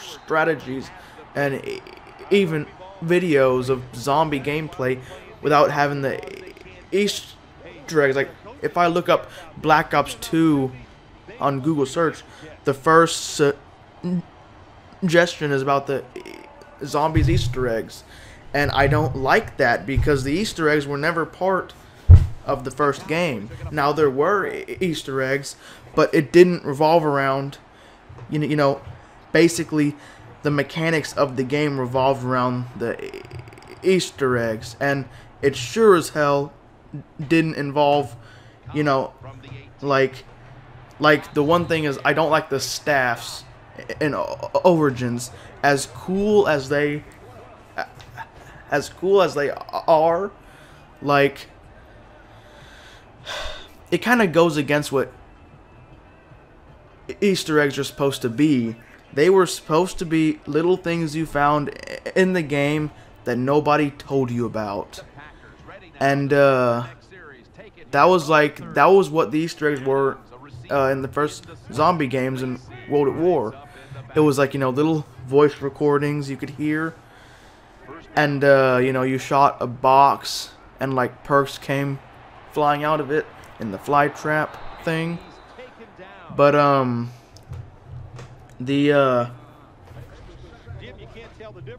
strategies and even videos of zombie gameplay without having the Easter eggs. Like, if I look up Black Ops 2 on Google search, the first suggestion is about the zombies Easter eggs, and I don't like that because the Easter eggs were never part of the first game. Now, there were Easter eggs, but it didn't revolve around, you know, basically the mechanics of the game revolved around the Easter eggs, and it sure as hell didn't involve, you know, like the one thing is, I don't like the staffs in Origins. As cool as they are, like, it kind of goes against what Easter eggs are supposed to be. They were supposed to be little things you found in the game that nobody told you about. And that was what the Easter eggs were in the first zombie games in World at War. It was like, you know, little voice recordings you could hear, and you know, you shot a box and like perks came flying out of it in the fly trap thing. But oh,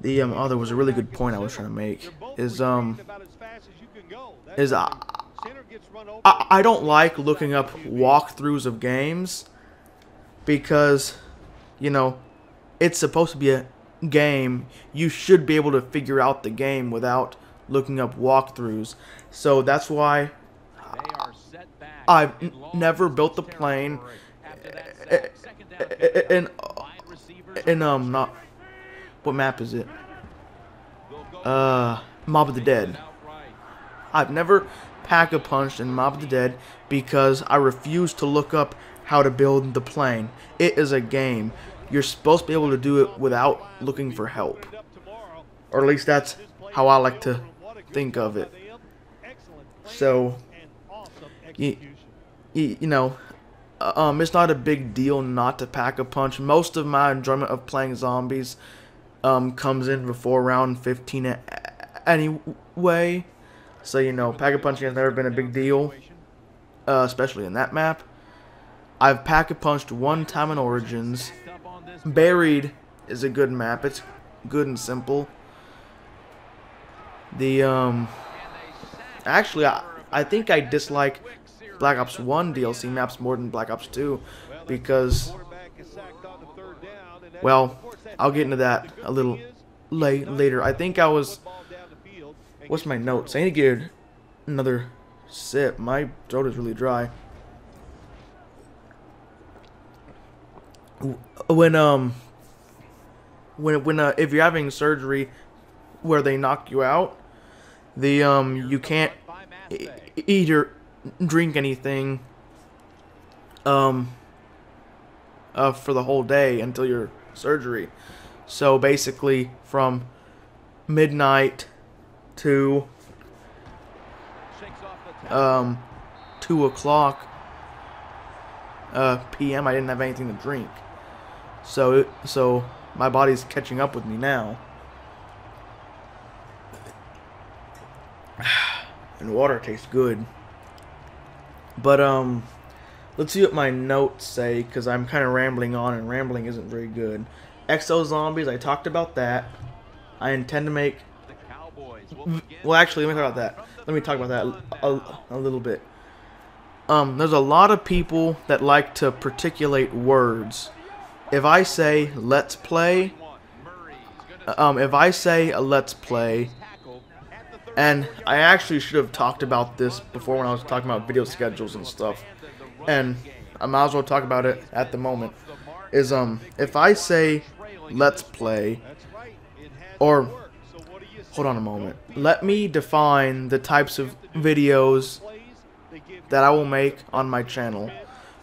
there was a really good point I was trying to make. I don't like looking up walkthroughs of games because, you know, it's supposed to be a game. You should be able to figure out the game without looking up walkthroughs. So that's why I've never built the plane not, what map is it? Mob of the Dead. I've never pack-a-punched in Mob of the Dead because I refuse to look up how to build the plane. It is a game. You're supposed to be able to do it without looking for help. Or at least that's how I like to think of it. So, you know, it's not a big deal not to pack-a-punch. Most of my enjoyment of playing zombies comes in before round 15 anyway. So, you know, pack-a-punching has never been a big deal, especially in that map. I've pack-a-punched one time in Origins. Buried is a good map. It's good and simple. Actually, I think I dislike Black Ops 1 DLC maps more than Black Ops 2 because, well, I'll get into that a little later. I think I was, what's my notes? I need to get another sip. My throat is really dry. If you're having surgery where they knock you out, you can't eat or drink anything for the whole day until your surgery. So basically, from midnight to 2 o'clock p.m. I didn't have anything to drink. So my body's catching up with me now. And water tastes good. But let's see what my notes say, because I'm kind of rambling on, and rambling isn't very good. Exo Zombies, I talked about that. I intend to make... Well, actually, let me talk about that. Let me talk about that a little bit. There's a lot of people that like to particulate words. If I say let's play, and I actually should have talked about this before when I was talking about video schedules and stuff, and I might as well talk about it at the moment, is if I say let's play, or hold on a moment, let me define the types of videos that I will make on my channel.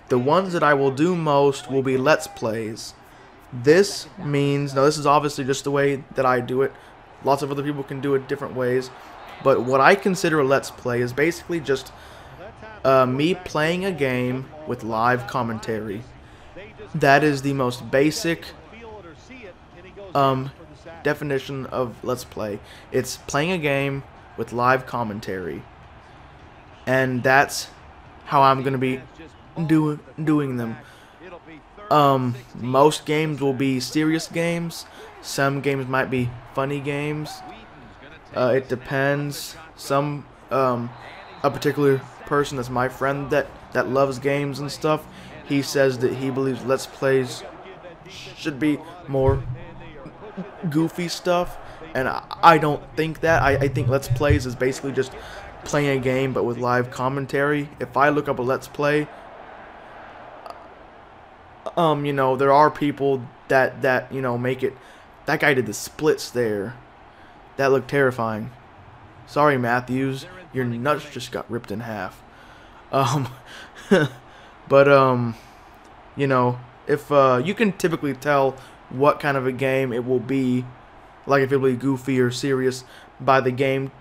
The ones that I will do most will be let's plays. This means, now this is obviously just the way that I do it. Lots of other people can do it different ways. But what I consider a Let's Play is basically just me playing a game with live commentary. That is the most basic definition of Let's Play. It's playing a game with live commentary. And that's how I'm going to be doing them. Most games will be serious games. Some games might be funny games. It depends. A particular person that's my friend that loves games and stuff, he says that he believes Let's Plays should be more goofy stuff, and I don't think that. I think Let's Plays is basically just playing a game but with live commentary. If I look up a Let's Play, you know, there are people that you know, make it. That guy did the splits there. That looked terrifying. Sorry, Matthews, your nuts just got ripped in half. But you know, if you can typically tell what kind of a game it will be, like if it will be goofy or serious, by the game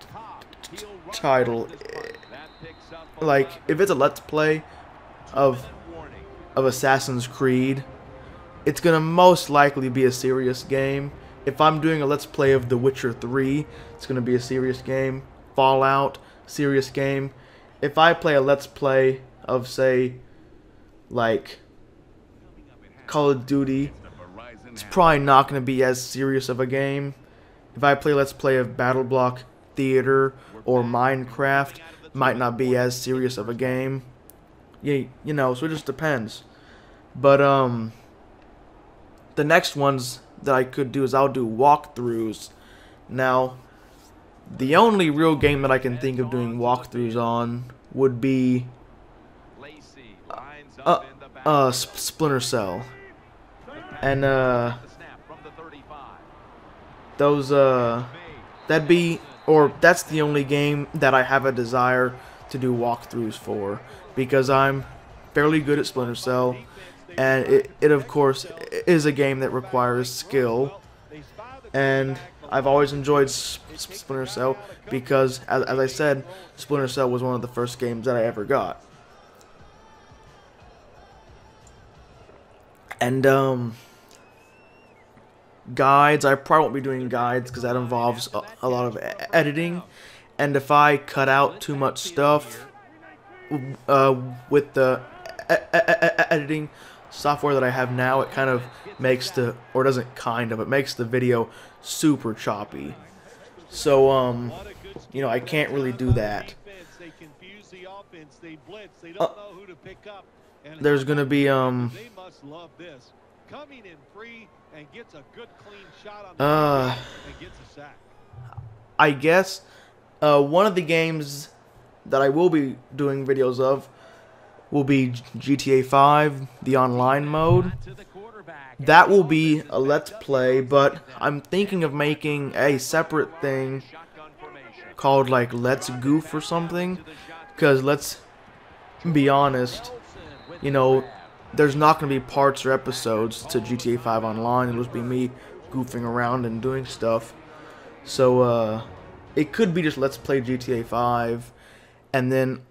title. Like if it's a Let's Play of Assassin's Creed, it's gonna most likely be a serious game. If I'm doing a Let's Play of The Witcher 3, it's gonna be a serious game. Fallout, serious game. If I play a Let's Play of, say, like Call of Duty, it's probably not gonna be as serious of a game. If I play Let's Play of Battle Block Theater or Minecraft, might not be as serious of a game. You know, so it just depends. But the next ones that I could do is I'll do walkthroughs. Now, the only real game that I can think of doing walkthroughs on would be Splinter Cell. And that's the only game that I have a desire to do walkthroughs for, because I'm fairly good at Splinter Cell, and it of course is a game that requires skill, and I've always enjoyed Splinter Cell because, as I said, Splinter Cell was one of the first games that I ever got. And guides, I probably won't be doing guides because that involves a lot of editing, and if I cut out too much stuff with the editing software that I have now, it kind of makes it makes the video super choppy. So you know, I can't really do that. There's gonna be I guess one of the games that I will be doing videos of will be GTA 5, the online mode. That will be a Let's Play, but I'm thinking of making a separate thing called like Let's Goof or something, because let's be honest, you know, there's not going to be parts or episodes to GTA 5 Online. It'll just be me goofing around and doing stuff. So, it could be just Let's Play GTA 5, and then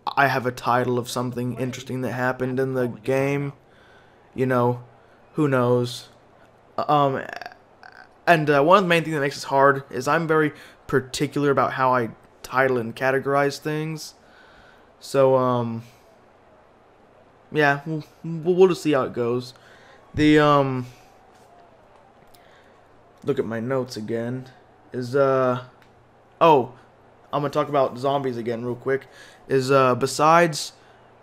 I have a title of something interesting that happened in the game. You know, who knows. And one of the main things that makes this hard is I'm very particular about how I title and categorize things. So, yeah, we'll just see how it goes. The, look at my notes again. Oh, I'm going to talk about zombies again real quick. Besides,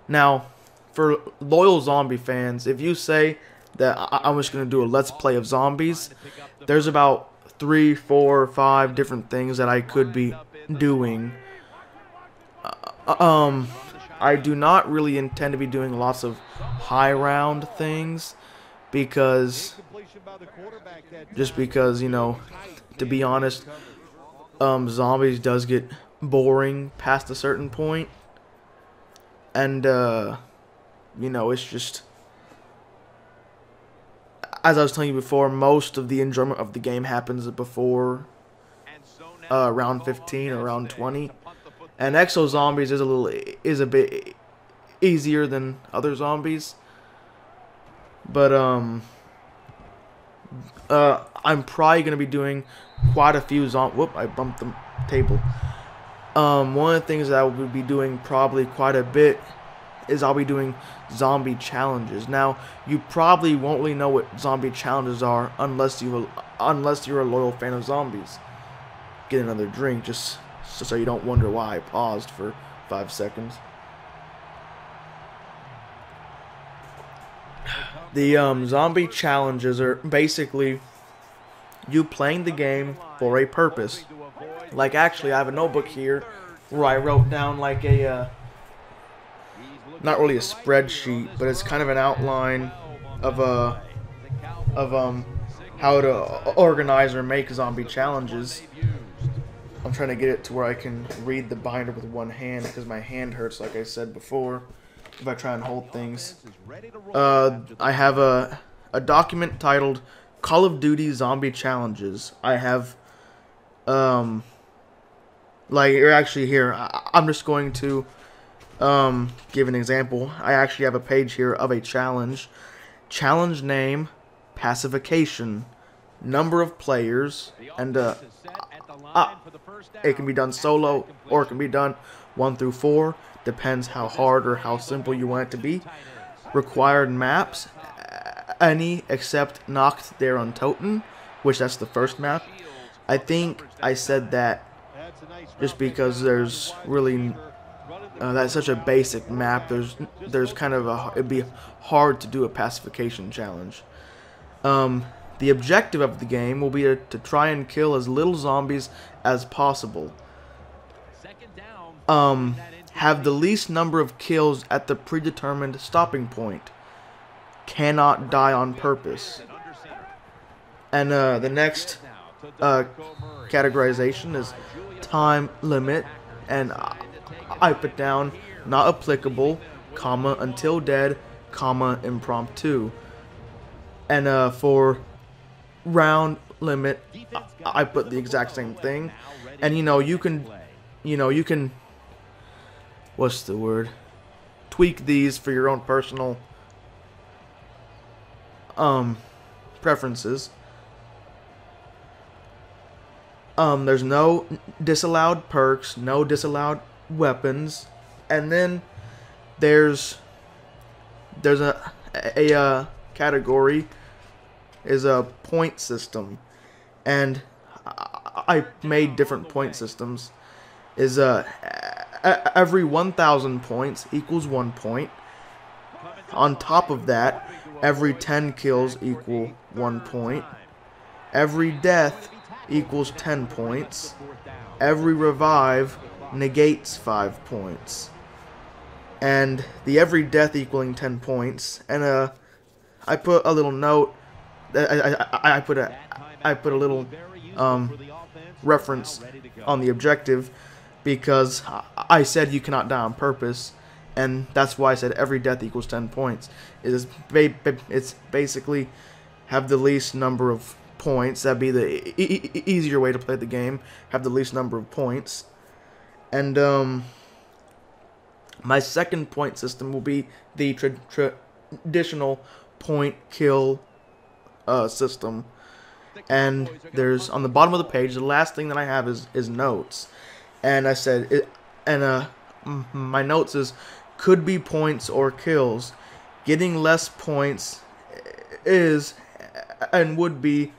now, for loyal zombie fans, if you say that I'm just going to do a Let's Play of zombies, there's about 3, 4, 5 different things that I could be doing. I do not really intend to be doing lots of high round things, because, you know, to be honest, zombies does get boring past a certain point, and you know, it's just, as I was telling you before, most of the enjoyment of the game happens before round 15 or round 20, and Exo Zombies is a bit easier than other zombies, but I'm probably gonna be doing quite a few Whoop! I bumped the table. One of the things that I will be doing probably quite a bit is I'll be doing zombie challenges. Now, you probably won't really know what zombie challenges are unless you're a loyal fan of zombies. Get another drink just so you don't wonder why I paused for 5 seconds. The zombie challenges are basically you playing the game for a purpose. Like, actually, I have a notebook here where I wrote down like a not really a spreadsheet, but it's kind of an outline of how to organize or make zombie challenges. I'm trying to get it to where I can read the binder with one hand because my hand hurts, like I said before, if I try and hold things. I have a document titled Call of Duty Zombie Challenges. I have like, you're actually here. I'm just going to give an example. I actually have a page here of a challenge. Challenge name, pacification, number of players, and it can be done solo or it can be done 1 through 4. Depends how hard or how simple you want it to be. Required maps, any except Nacht der Untoten, which that's the first map. I think I said that just because there's really that's such a basic map. There's kind of it'd be hard to do a pacification challenge. The objective of the game will be to try and kill as little zombies as possible. Have the least number of kills at the predetermined stopping point. Cannot die on purpose. And the next categorization is time limit, and I put down not applicable, comma, until dead, comma, impromptu. And for round limit, I put the exact same thing. And you can what's the word? Tweak these for your own personal preferences. There's no disallowed perks, no disallowed weapons, and then there's a category is a point system, and I made different point systems. Is every 1,000 points equals 1 point. On top of that, every 10 kills equal 1 point. Every death equals 10 points. Every revive negates 5 points. And the every death equaling 10 points. And I put a little note. I put a little reference on the objective because I said you cannot die on purpose, and that's why I said every death equals 10 points. It's basically have the least number of points. That'd be the easier way to play the game. Have the least number of points. And my second point system will be the traditional point kill system. And there's on the bottom of the page, the last thing that I have is notes. And I said my notes is could be points or kills. Getting less points is and would be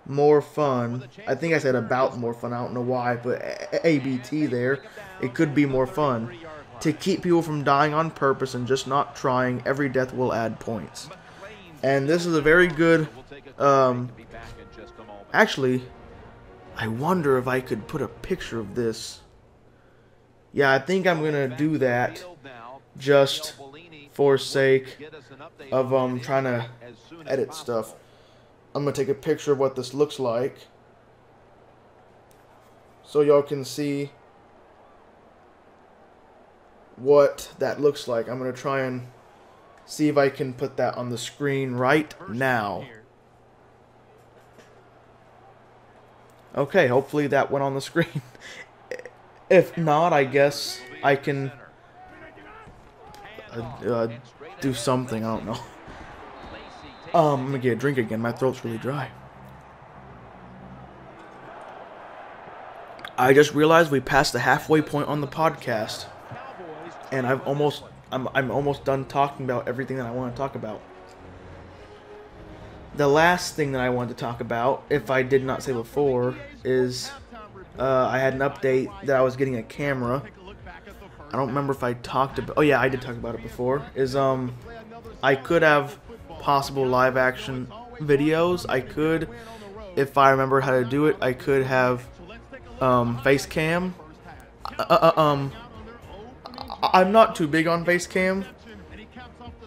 more fun. I think I said about more fun. I don't know why, but ABT there. It could be more fun. To keep people from dying on purpose and just not trying, every death will add points. And this is a very good... actually, I wonder if I could put a picture of this. Yeah, I think I'm going to do that just for sake of trying to edit stuff. I'm going to take a picture of what this looks like so y'all can see what that looks like. I'm going to try and see if I can put that on the screen right now. Okay, hopefully that went on the screen. If not, I guess I can do something. I don't know. I'm gonna get a drink again. My throat's really dry. I just realized we passed the halfway point on the podcast, and I'm almost done talking about everything that I want to talk about. The last thing that I wanted to talk about, if I did not say before, is I had an update that I was getting a camera. I don't remember if I talked about. Oh yeah, I did talk about it before. I could have possible live action videos. I could, if I remember how to do it, I could have face cam. I'm not too big on face cam,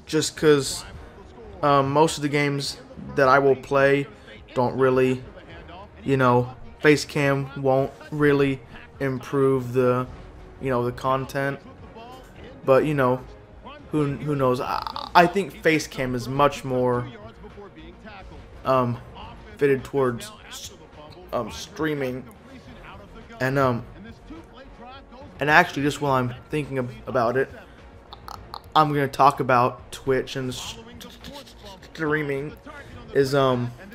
just because most of the games that I will play don't really, face cam won't really improve the, the content. But who knows? I think face cam is much more fitted towards streaming. And actually, just while I'm thinking about it, I'm gonna talk about Twitch and streaming.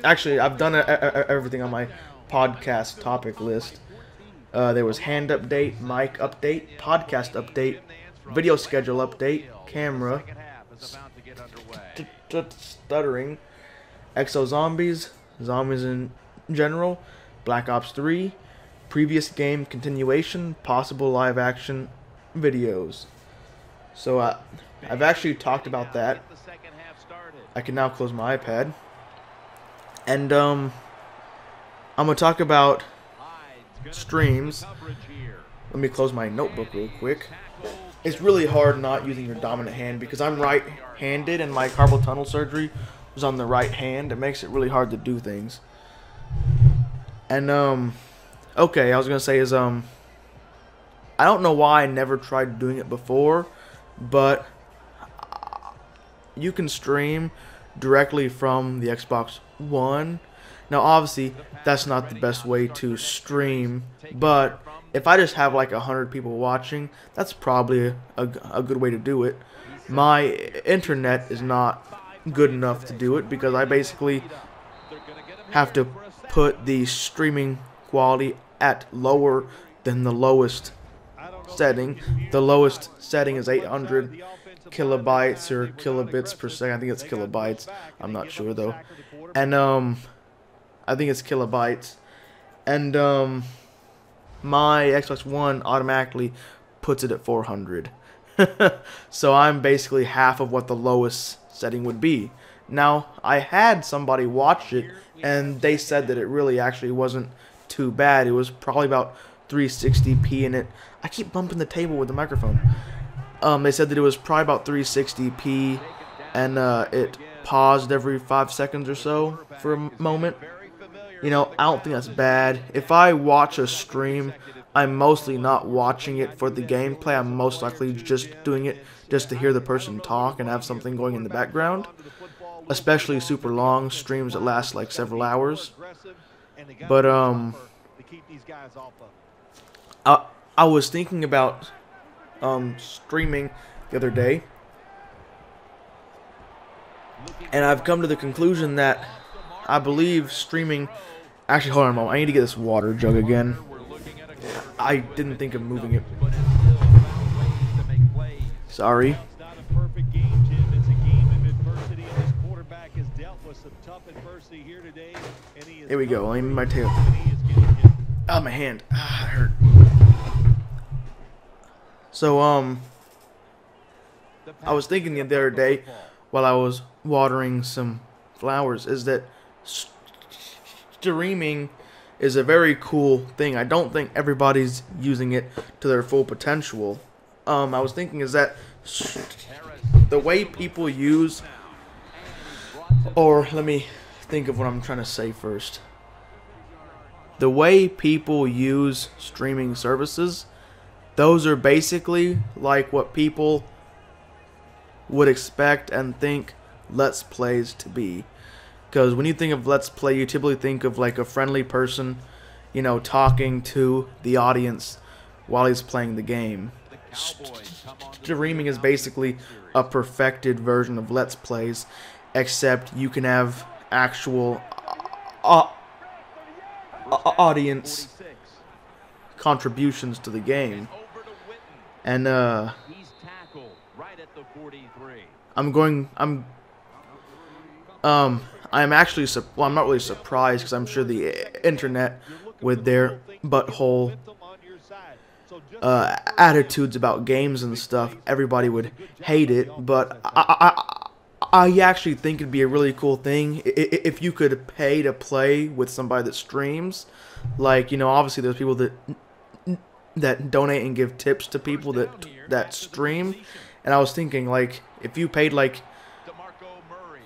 Actually, I've done everything on my podcast topic list. There was hand update, mic update, podcast update, video schedule update, camera, stuttering, Exo Zombies, zombies in general, Black Ops 3, previous game continuation, possible live action videos. So I've actually talked about that. I can now close my iPad. And I'm gonna talk about streams. Let me close my notebook real quick. It's really hard not using your dominant hand because I'm right-handed and my carpal tunnel surgery was on the right hand. It makes it really hard to do things. And okay, I was gonna say is I don't know why I never tried doing it before, but you can stream directly from the Xbox One. Now obviously that's not the best way to stream, but if I just have like 100 people watching, that's probably a good way to do it. My internet is not good enough to do it because I basically have to put the streaming quality at lower than the lowest setting. The lowest setting is 800 kilobytes or kilobits per second. I think it's kilobytes. I'm not sure though. And I think it's kilobytes. And my Xbox One automatically puts it at 400. So I'm basically half of what the lowest setting would be. Now, I had somebody watch it and they said that it really actually wasn't too bad. It was probably about 360p in it. I keep bumping the table with the microphone. They said that it was probably about 360p and it paused every 5 seconds or so for a moment. I don't think that's bad. If I watch a stream, I'm mostly not watching it for the gameplay. I'm most likely just doing it just to hear the person talk and have something going in the background. Especially super long streams that last like several hours. But I was thinking about streaming the other day, and I've come to the conclusion that I believe streaming. Actually, hold on a moment. I need to get this water jug again. I didn't think of moving it. Sorry. Here we go. Let me move my tail. Oh, my hand. It hurt. So, I was thinking the other day while I was watering some flowers is that streaming is a very cool thing. I don't think everybody's using it to their full potential. I was thinking is that the way people use, or let me think of what I'm trying to say first. The way people use streaming services, those are basically like what people would expect and think Let's Plays to be. Because when you think of Let's Play, you typically think of like a friendly person, talking to the audience while he's playing the game. Streaming is basically a perfected version of Let's Plays, except you can have actual audience contributions to the game. And I'm actually I'm not really surprised, because I'm sure the internet, with their butthole attitudes about games and stuff, everybody would hate it. But I actually think it'd be a really cool thing if you could pay to play with somebody that streams. Like, obviously there's people that donate and give tips to people that stream, and I was thinking, like, if you paid like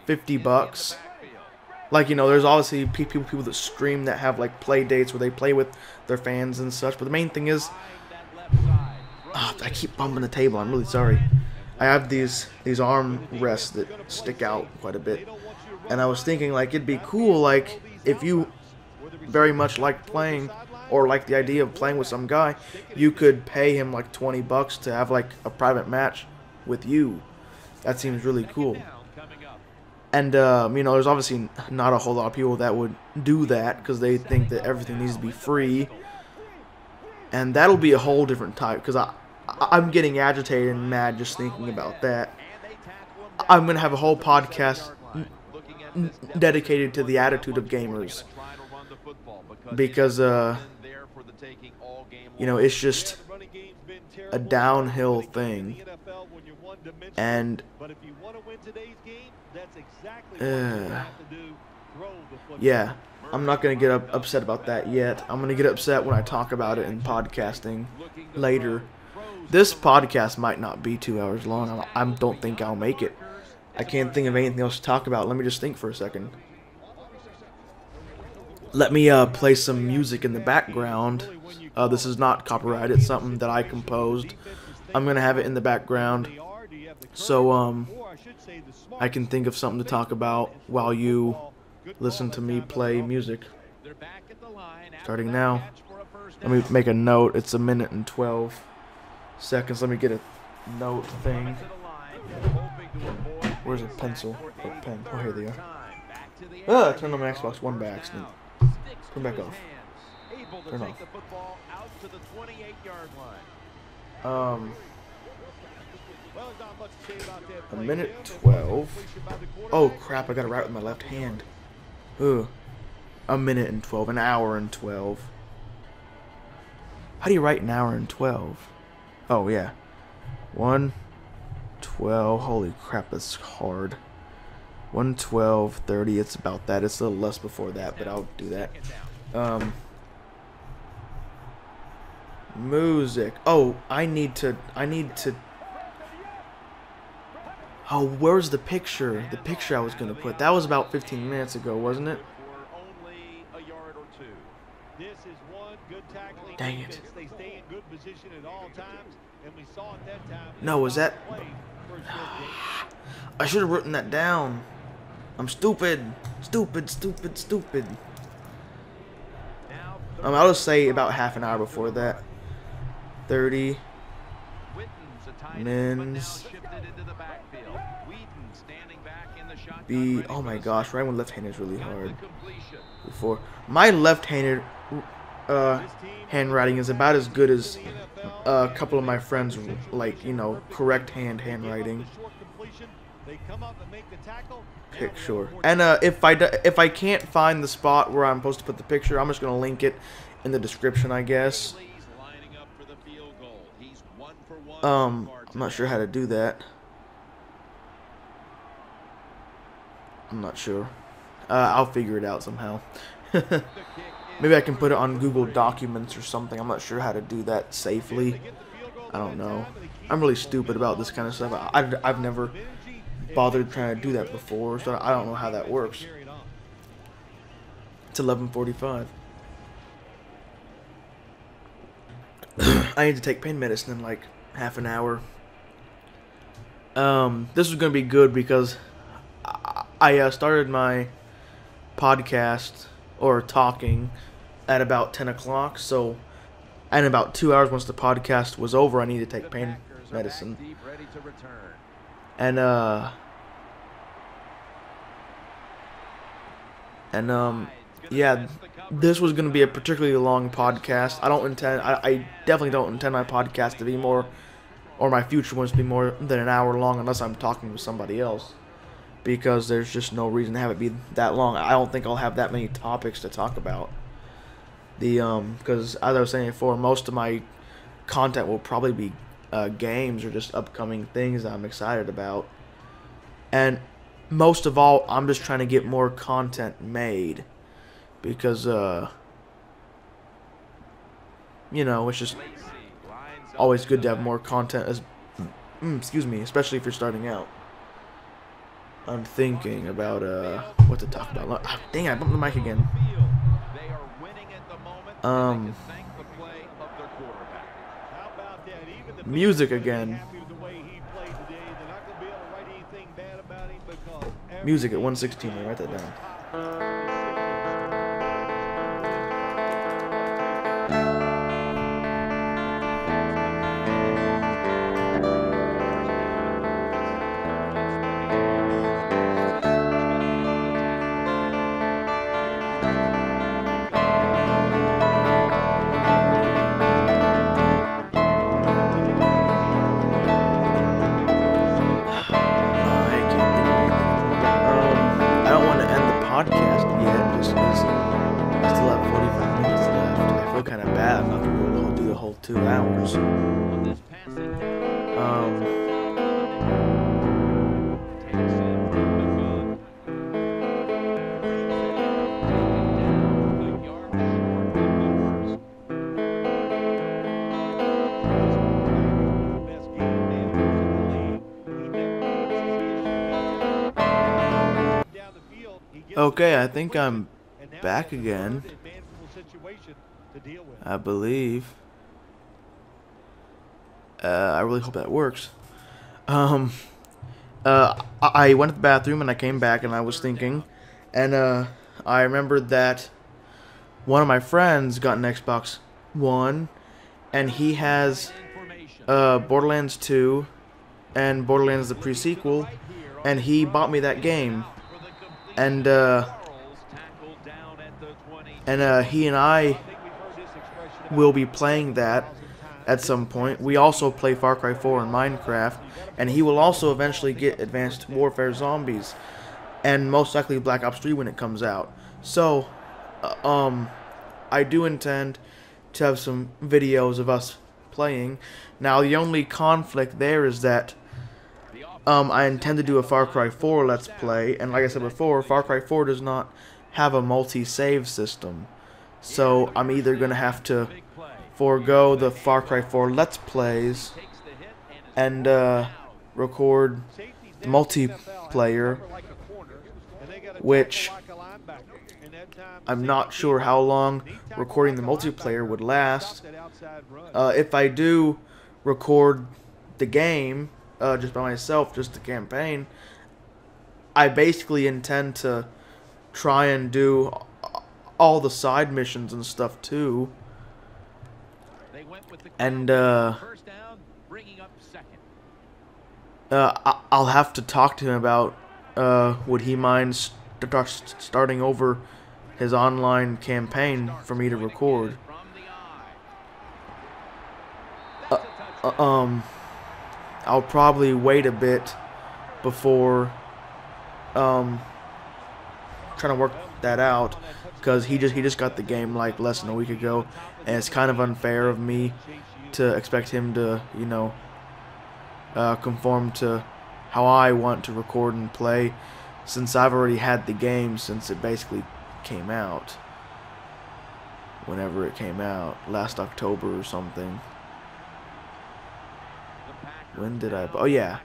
$50, like, there's obviously people that stream that have like play dates where they play with their fans and such, but the main thing is, I keep bumping the table, I'm really sorry. I have these arm rests that stick out quite a bit, and I was thinking, like, it'd be cool, like, if you very much like playing, or like the idea of playing with some guy, you could pay him like $20 to have like a private match with you. That seems really cool. And there's obviously not a whole lot of people that would do that, because they think that everything needs to be free. And that'll be a whole different type, because I'm getting agitated and mad just thinking about that. I'm going to have a whole podcast dedicated to the attitude of gamers, because it's just a downhill thing. And yeah, I'm not going to get upset about that yet. I'm going to get upset when I talk about it in podcasting later. This podcast might not be 2 hours long. I don't think I'll make it. I can't think of anything else to talk about. Let me just think for a second. Let me play some music in the background. This is not copyrighted. It's something that I composed. I'm going to have it in the background, so I can think of something to talk about while you listen to me play music. Starting now. Let me make a note. It's 1 minute and 12 seconds. Let me get a note thing. Where's a pencil or pen? Oh, here they are. I turned on my Xbox One by accident. Turn back off. Turn off. 1 minute 12. Oh crap! I got to write with my left hand. Ugh. 1 minute and 12. An hour and 12. How do you write an hour and 12? Oh yeah. 1:12. Holy crap! That's hard. 1:12:30. It's about that. It's a little less before that, but I'll do that. Music. Oh, I need to. Oh, where's the picture? The picture I was gonna put. That was about 15 minutes ago, wasn't it? Dang it. No, was that? I should have written that down. I'm stupid. Stupid. I'll just say about half an hour before that. 30 men's B. Oh my gosh, right when left-handed is really hard. Before my left-handed handwriting is about as good as a couple of my friends, like, correct handwriting. Picture. And if I can't find the spot where I'm supposed to put the picture, I'm just gonna link it in the description, I guess. I'm not sure how to do that. I'm not sure. I'll figure it out somehow. Maybe I can put it on Google Documents or something. I'm not sure how to do that safely. I don't know. I'm really stupid about this kind of stuff. I've never bothered trying to do that before, so I don't know how that works. It's 11:45. I need to take pain medicine in like half an hour. This was gonna be good because I started my podcast or talking at about 10 o'clock. So, in about 2 hours once the podcast was over, I need to take pain medicine. And yeah, this was going to be a particularly long podcast. I definitely don't intend my podcast to be more, or my future ones to be more than an hour long unless I'm talking with somebody else. Because there's just no reason to have it be that long. I don't think I'll have that many topics to talk about. Because as I was saying before, most of my content will probably be games or just upcoming things that I'm excited about. And most of all, I'm just trying to get more content made. Because, you know, it's just always good to have more content, excuse me, especially if you're starting out. I'm thinking about what to talk about. Oh, dang, I bumped the mic again. Music again. Music at 116. Let me write that down. Podcast yet, just because I still have 45 minutes left. I feel kind of bad. I'm not going to be able to do the whole 2 hours. Okay, I think I'm back again. I believe. I really hope that works. I went to the bathroom and I came back and I was thinking, and I remembered that one of my friends got an Xbox One, and he has Borderlands 2 and Borderlands the pre-sequel, and he bought me that game. And he and I will be playing that at some point. We also play Far Cry 4 and Minecraft, and he will also eventually get Advanced Warfare Zombies, and most likely Black Ops 3 when it comes out. So, I do intend to have some videos of us playing. Now, the only conflict there is that I intend to do a Far Cry 4 Let's Play, and like I said before, Far Cry 4 does not have a multi-save system. So I'm either going to have to forego the Far Cry 4 Let's Plays and record the multiplayer, which I'm not sure how long recording the multiplayer would last. If I do record the game just by myself, just the campaign, I basically intend to try and do all the side missions and stuff too. And I'll have to talk to him about would he mind starting over his online campaign for me to record. I'll probably wait a bit before trying to work that out, because he just got the game like less than a week ago, and it's kind of unfair of me to expect him to, you know, conform to how I want to record and play, since I've already had the game since it basically came out. Whenever it came out, last October or something. When did I? Oh yeah,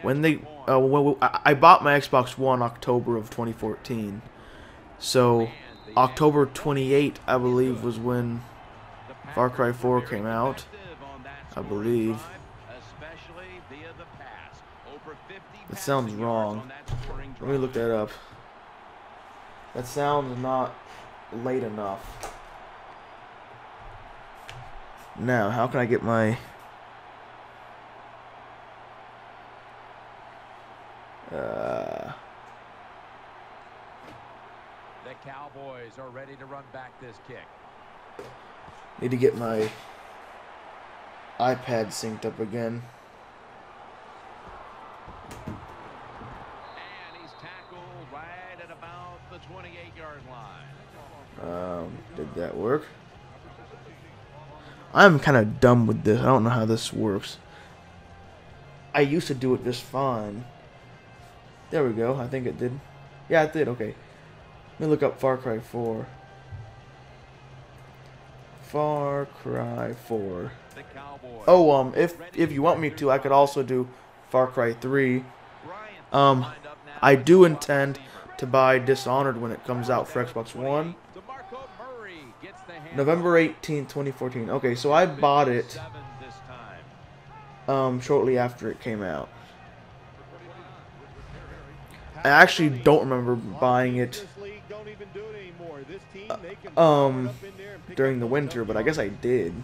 when they. I bought my Xbox One October of 2014. So October 28th, I believe, was when Far Cry 4 came out. I believe. It sounds wrong. Let me look that up. That sounds not late enough. Now, how can I get my... The Cowboys are ready to run back this kick. Need to get my iPad synced up again. And he's tackled right at about the 28-yard line. Did that work? I'm kind of dumb with this. I don't know how this works. I used to do it just fine. There we go. I think it did. Yeah, it did. Okay. Let me look up Far Cry 4. Far Cry 4. Oh, if you want me to, I could also do Far Cry 3. I do intend to buy Dishonored when it comes out for Xbox One. November 18th, 2014. Okay, so I bought it shortly after it came out. I actually don't remember buying it during the winter, but I guess I did.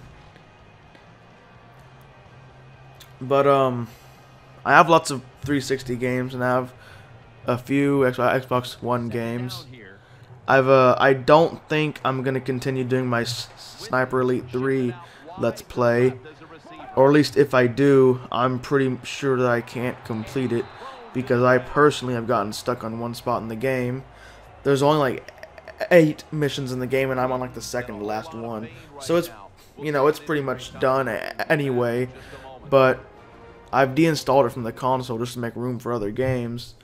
But I have lots of 360 games and I have a few Xbox One games. I don't think I'm gonna continue doing my Sniper Elite 3 Let's Play, or at least if I do, I'm pretty sure that I can't complete it because I personally have gotten stuck on one spot in the game. There's only like 8 missions in the game, and I'm on like the second to last one, so it's, you know, it's pretty much done anyway. But I've deinstalled it from the console just to make room for other games,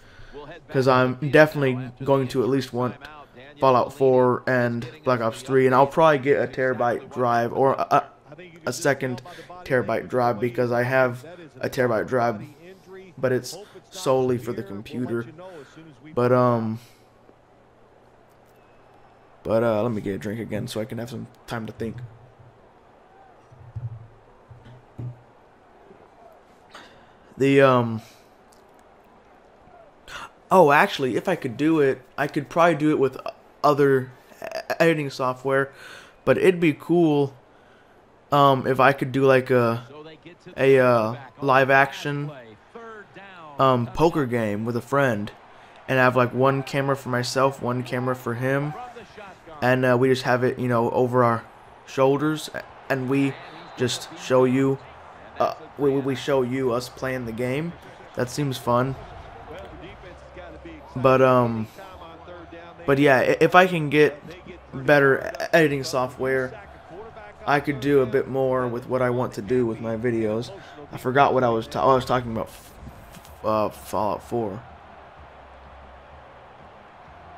because I'm definitely going to at least want Fallout 4 and Black Ops 3, and I'll probably get a terabyte drive or a second terabyte drive, because I have a terabyte drive, but it's solely for the computer. But let me get a drink again so I can have some time to think. Oh, actually, if I could do it, I could probably do it with other editing software, but it'd be cool if I could do like a live action poker game with a friend, and have like one camera for myself, one camera for him, and we just have it, you know, over our shoulders, and we just show you we show you us playing the game. That seems fun. But yeah, if I can get better editing software, I could do a bit more with what I want to do with my videos. I forgot what I was talking about. Fallout 4.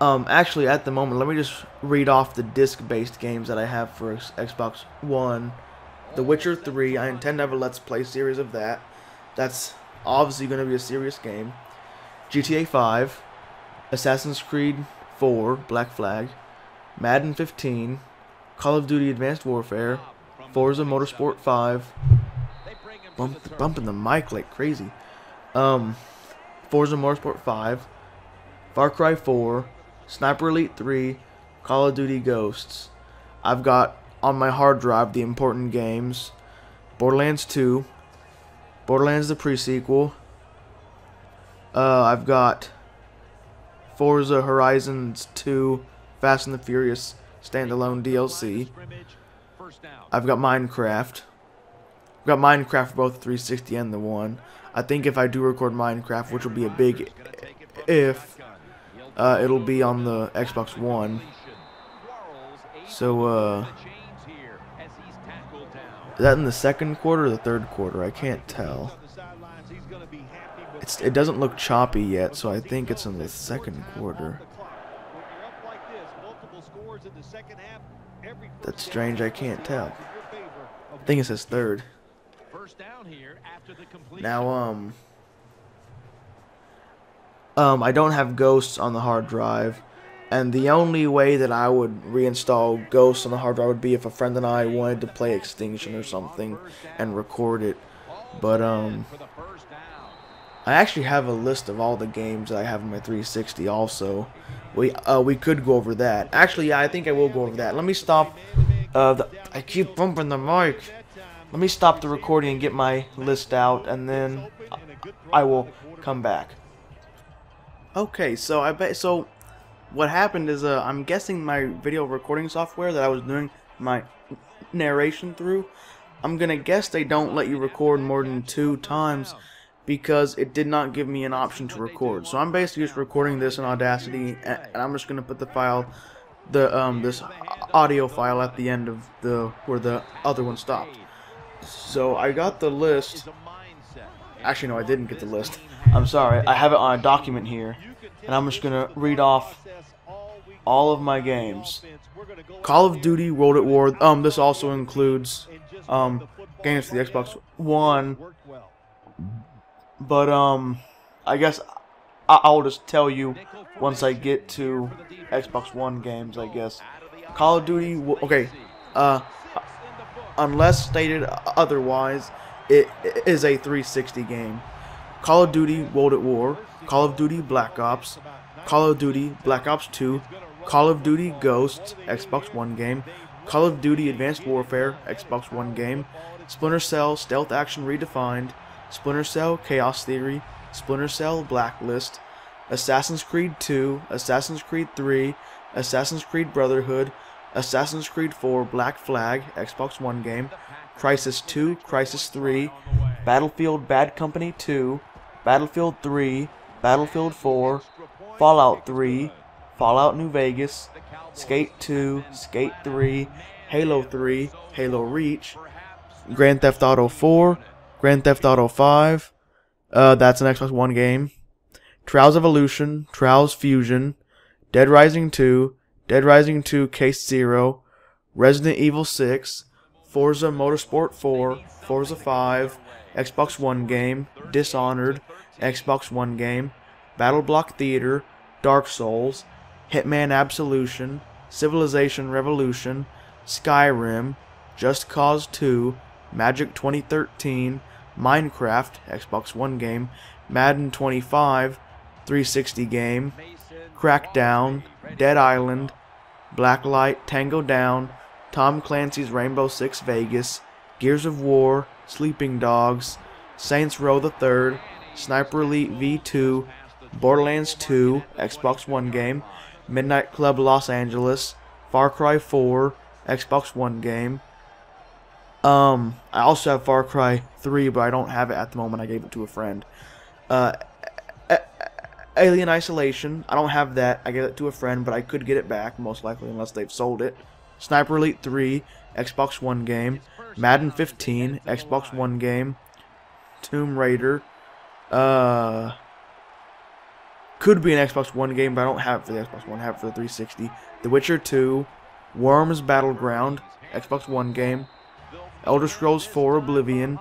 Actually, at the moment, let me just read off the disc-based games that I have for Xbox One. The Witcher 3, I intend to have a Let's Play series of that. That's obviously going to be a serious game. GTA 5, Assassin's Creed 4, Black Flag, Madden 15, Call of Duty Advanced Warfare, Forza Motorsport 5, bumping the mic like crazy, Forza Motorsport 5, Far Cry 4, Sniper Elite 3, Call of Duty Ghosts. I've got on my hard drive the important games: Borderlands 2, Borderlands the pre-sequel. I've got Forza Horizons 2, Fast and the Furious standalone DLC. I've got Minecraft. I've got Minecraft for both the 360 and the One. I think if I do record Minecraft, which will be a big if, it'll be on the Xbox One. So, is that in the second quarter or the third quarter? I can't tell. It doesn't look choppy yet, so I think it's in the second quarter. That's strange, I can't tell. I think it says third. Now, I don't have Ghosts on the hard drive, and the only way that I would reinstall Ghosts on the hard drive would be if a friend and I wanted to play Extinction or something and record it. But I actually have a list of all the games that I have on my 360 also. We could go over that. Actually, yeah, I think I will go over that. Let me stop. I keep bumping the mic. let me stop the recording and get my list out, and then I will come back. Okay, so what happened is I'm guessing my video recording software that I was doing my narration through, I'm gonna guess they don't let you record more than 2 times because it did not give me an option to record. So I'm basically just recording this in Audacity, and I'm just gonna put the file, this audio file at the end of where the other one stopped. So I got the list. Actually, no, I didn't get the list. I'm sorry. I have it on a document here, and I'm just gonna read off all of my games. Call of Duty World at War. This also includes games for the Xbox One. But I guess I'll just tell you once I get to Xbox One games, I guess. Call of Duty. Okay. Unless stated otherwise, it is a 360 game. Call of Duty World at War, Call of Duty Black Ops, Call of Duty Black Ops 2, Call of Duty Ghosts, Xbox One game, Call of Duty Advanced Warfare, Xbox One game, Splinter Cell Stealth Action Redefined, Splinter Cell Chaos Theory, Splinter Cell Blacklist, Assassin's Creed 2, Assassin's Creed 3, Assassin's Creed Brotherhood, Assassin's Creed 4 Black Flag, Xbox One game, Crysis 2, Crysis 3, Battlefield Bad Company 2, Battlefield 3, Battlefield 4, Fallout 3, Fallout New Vegas, Skate 2, Skate 3, Halo 3, Halo Reach, Grand Theft Auto 4, Grand Theft Auto 5, that's an Xbox One game, Trials Evolution, Trials Fusion, Dead Rising 2, Dead Rising 2 Case Zero, Resident Evil 6, Forza Motorsport 4, Forza 5, Xbox One game, Dishonored, Xbox One game, Battle Block Theater, Dark Souls, Hitman Absolution, Civilization Revolution, Skyrim, Just Cause 2, Magic 2013, Minecraft, Xbox One game, Madden 25, 360 game, Crackdown, Dead Island, Blacklight, Tango Down, Tom Clancy's Rainbow Six Vegas, Gears of War, Sleeping Dogs, Saints Row the Third, Sniper Elite V2, Borderlands 2, Xbox One game, Midnight Club Los Angeles, Far Cry 4, Xbox One game. I also have Far Cry 3, but I don't have it at the moment. I gave it to a friend. Alien Isolation, I don't have that. I gave it to a friend, but I could get it back, most likely, unless they've sold it. Sniper Elite 3, Xbox One game. Madden 15, Xbox One game. Tomb Raider. Could be an Xbox One game, but I don't have it for the Xbox One. I have it for the 360. The Witcher 2, Worms Battleground, Xbox One game. Elder Scrolls 4 Oblivion,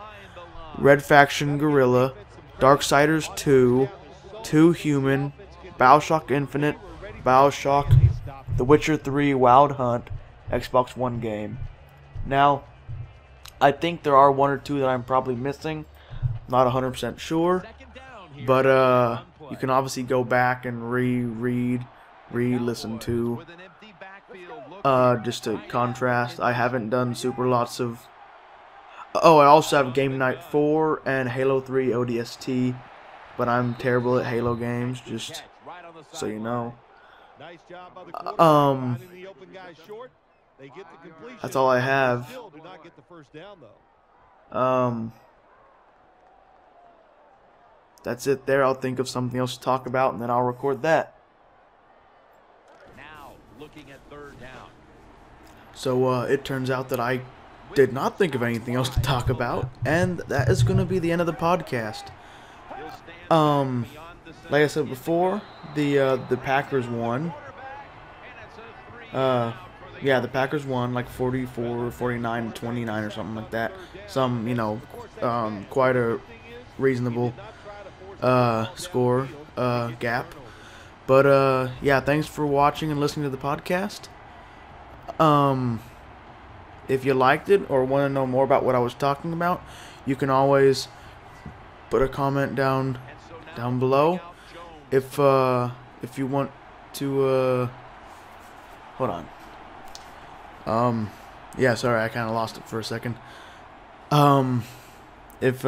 Red Faction Guerrilla, Darksiders 2, 2 Human, BioShock Infinite, BioShock, The Witcher 3 Wild Hunt, Xbox One game. Now, I think there are 1 or 2 that I'm probably missing. Not 100% sure, but you can obviously go back and re-listen to, just to contrast. I haven't done super lots of. Oh, I also have Game Night 4 and Halo 3 ODST, but I'm terrible at Halo games, just so you know. That's all I have. That's it there. I'll think of something else to talk about, and then I'll record that. Now, looking at third down. So, it turns out that I did not think of anything else to talk about, and that is going to be the end of the podcast. Like I said before, the Packers won. Yeah, the Packers won like 44, 49, 29 or something like that. Some, quite a reasonable score gap. But yeah, thanks for watching and listening to the podcast. If you liked it or want to know more about what I was talking about, you can always put a comment down below. If you want to hold on. Yeah, sorry, I kind of lost it for a second. If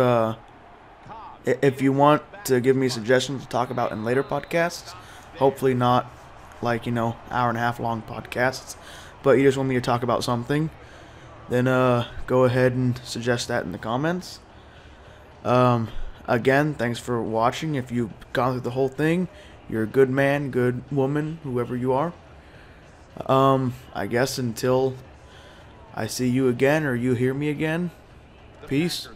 you want to give me suggestions to talk about in later podcasts, hopefully not like, hour and a half long podcasts, but you just want me to talk about something, then go ahead and suggest that in the comments. Again, thanks for watching. If you've gone through the whole thing, you're a good man, good woman, whoever you are. I guess until I see you again or you hear me again, peace.